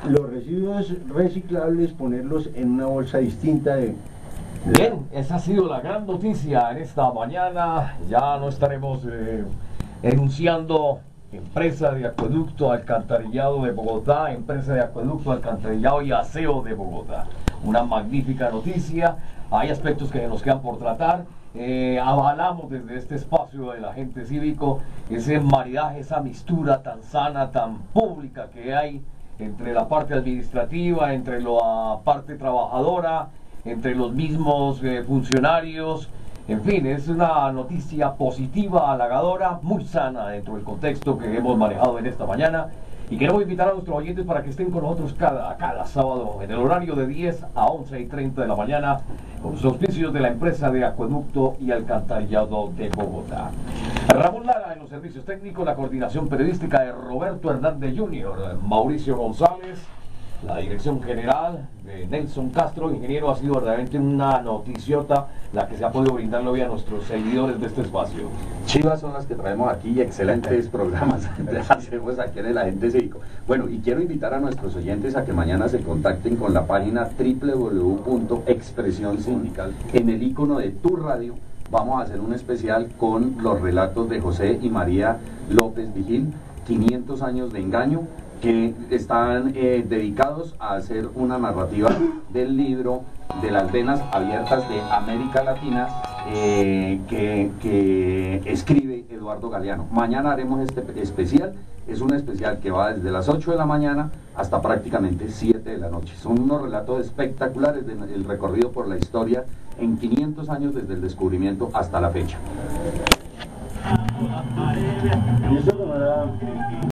los residuos reciclables ponerlos en una bolsa distinta de... Bien, esa ha sido la gran noticia en esta mañana. Ya no estaremos enunciando empresa de acueducto, alcantarillado de Bogotá, empresa de acueducto, alcantarillado y aseo de Bogotá. Una magnífica noticia. Hay aspectos que nos quedan por tratar. Avalamos desde este espacio del agente cívico ese maridaje, esa mistura tan sana, tan pública que hay entre la parte administrativa, entre la parte trabajadora, entre los mismos funcionarios. En fin, es una noticia positiva, halagadora, muy sana dentro del contexto que hemos manejado en esta mañana. Y queremos invitar a nuestros oyentes para que estén con nosotros cada sábado en el horario de 10 a 11:30 de la mañana, con los auspicios de la empresa de acueducto y alcantarillado de Bogotá. Ramón Lara en los servicios técnicos, la coordinación periodística de Roberto Hernández Jr., Mauricio González, la dirección general de Nelson Castro. Ingeniero, ha sido verdaderamente una noticiota la que se ha podido brindarle hoy a nuestros seguidores de este espacio. Chivas son las que traemos aquí, excelentes programas hacemos aquí en el Agente Cívico. Bueno, y quiero invitar a nuestros oyentes a que mañana se contacten con la página www.expresión sindical. En el icono de Tu Radio vamos a hacer un especial con los relatos de José y María López Vigil, 500 años de engaño, que están dedicados a hacer una narrativa del libro de las venas abiertas de América Latina, que escribe Eduardo Galeano. Mañana haremos este especial. Es un especial que va desde las 8 de la mañana hasta prácticamente 7 de la noche. Son unos relatos espectaculares del recorrido por la historia en 500 años desde el descubrimiento hasta la fecha.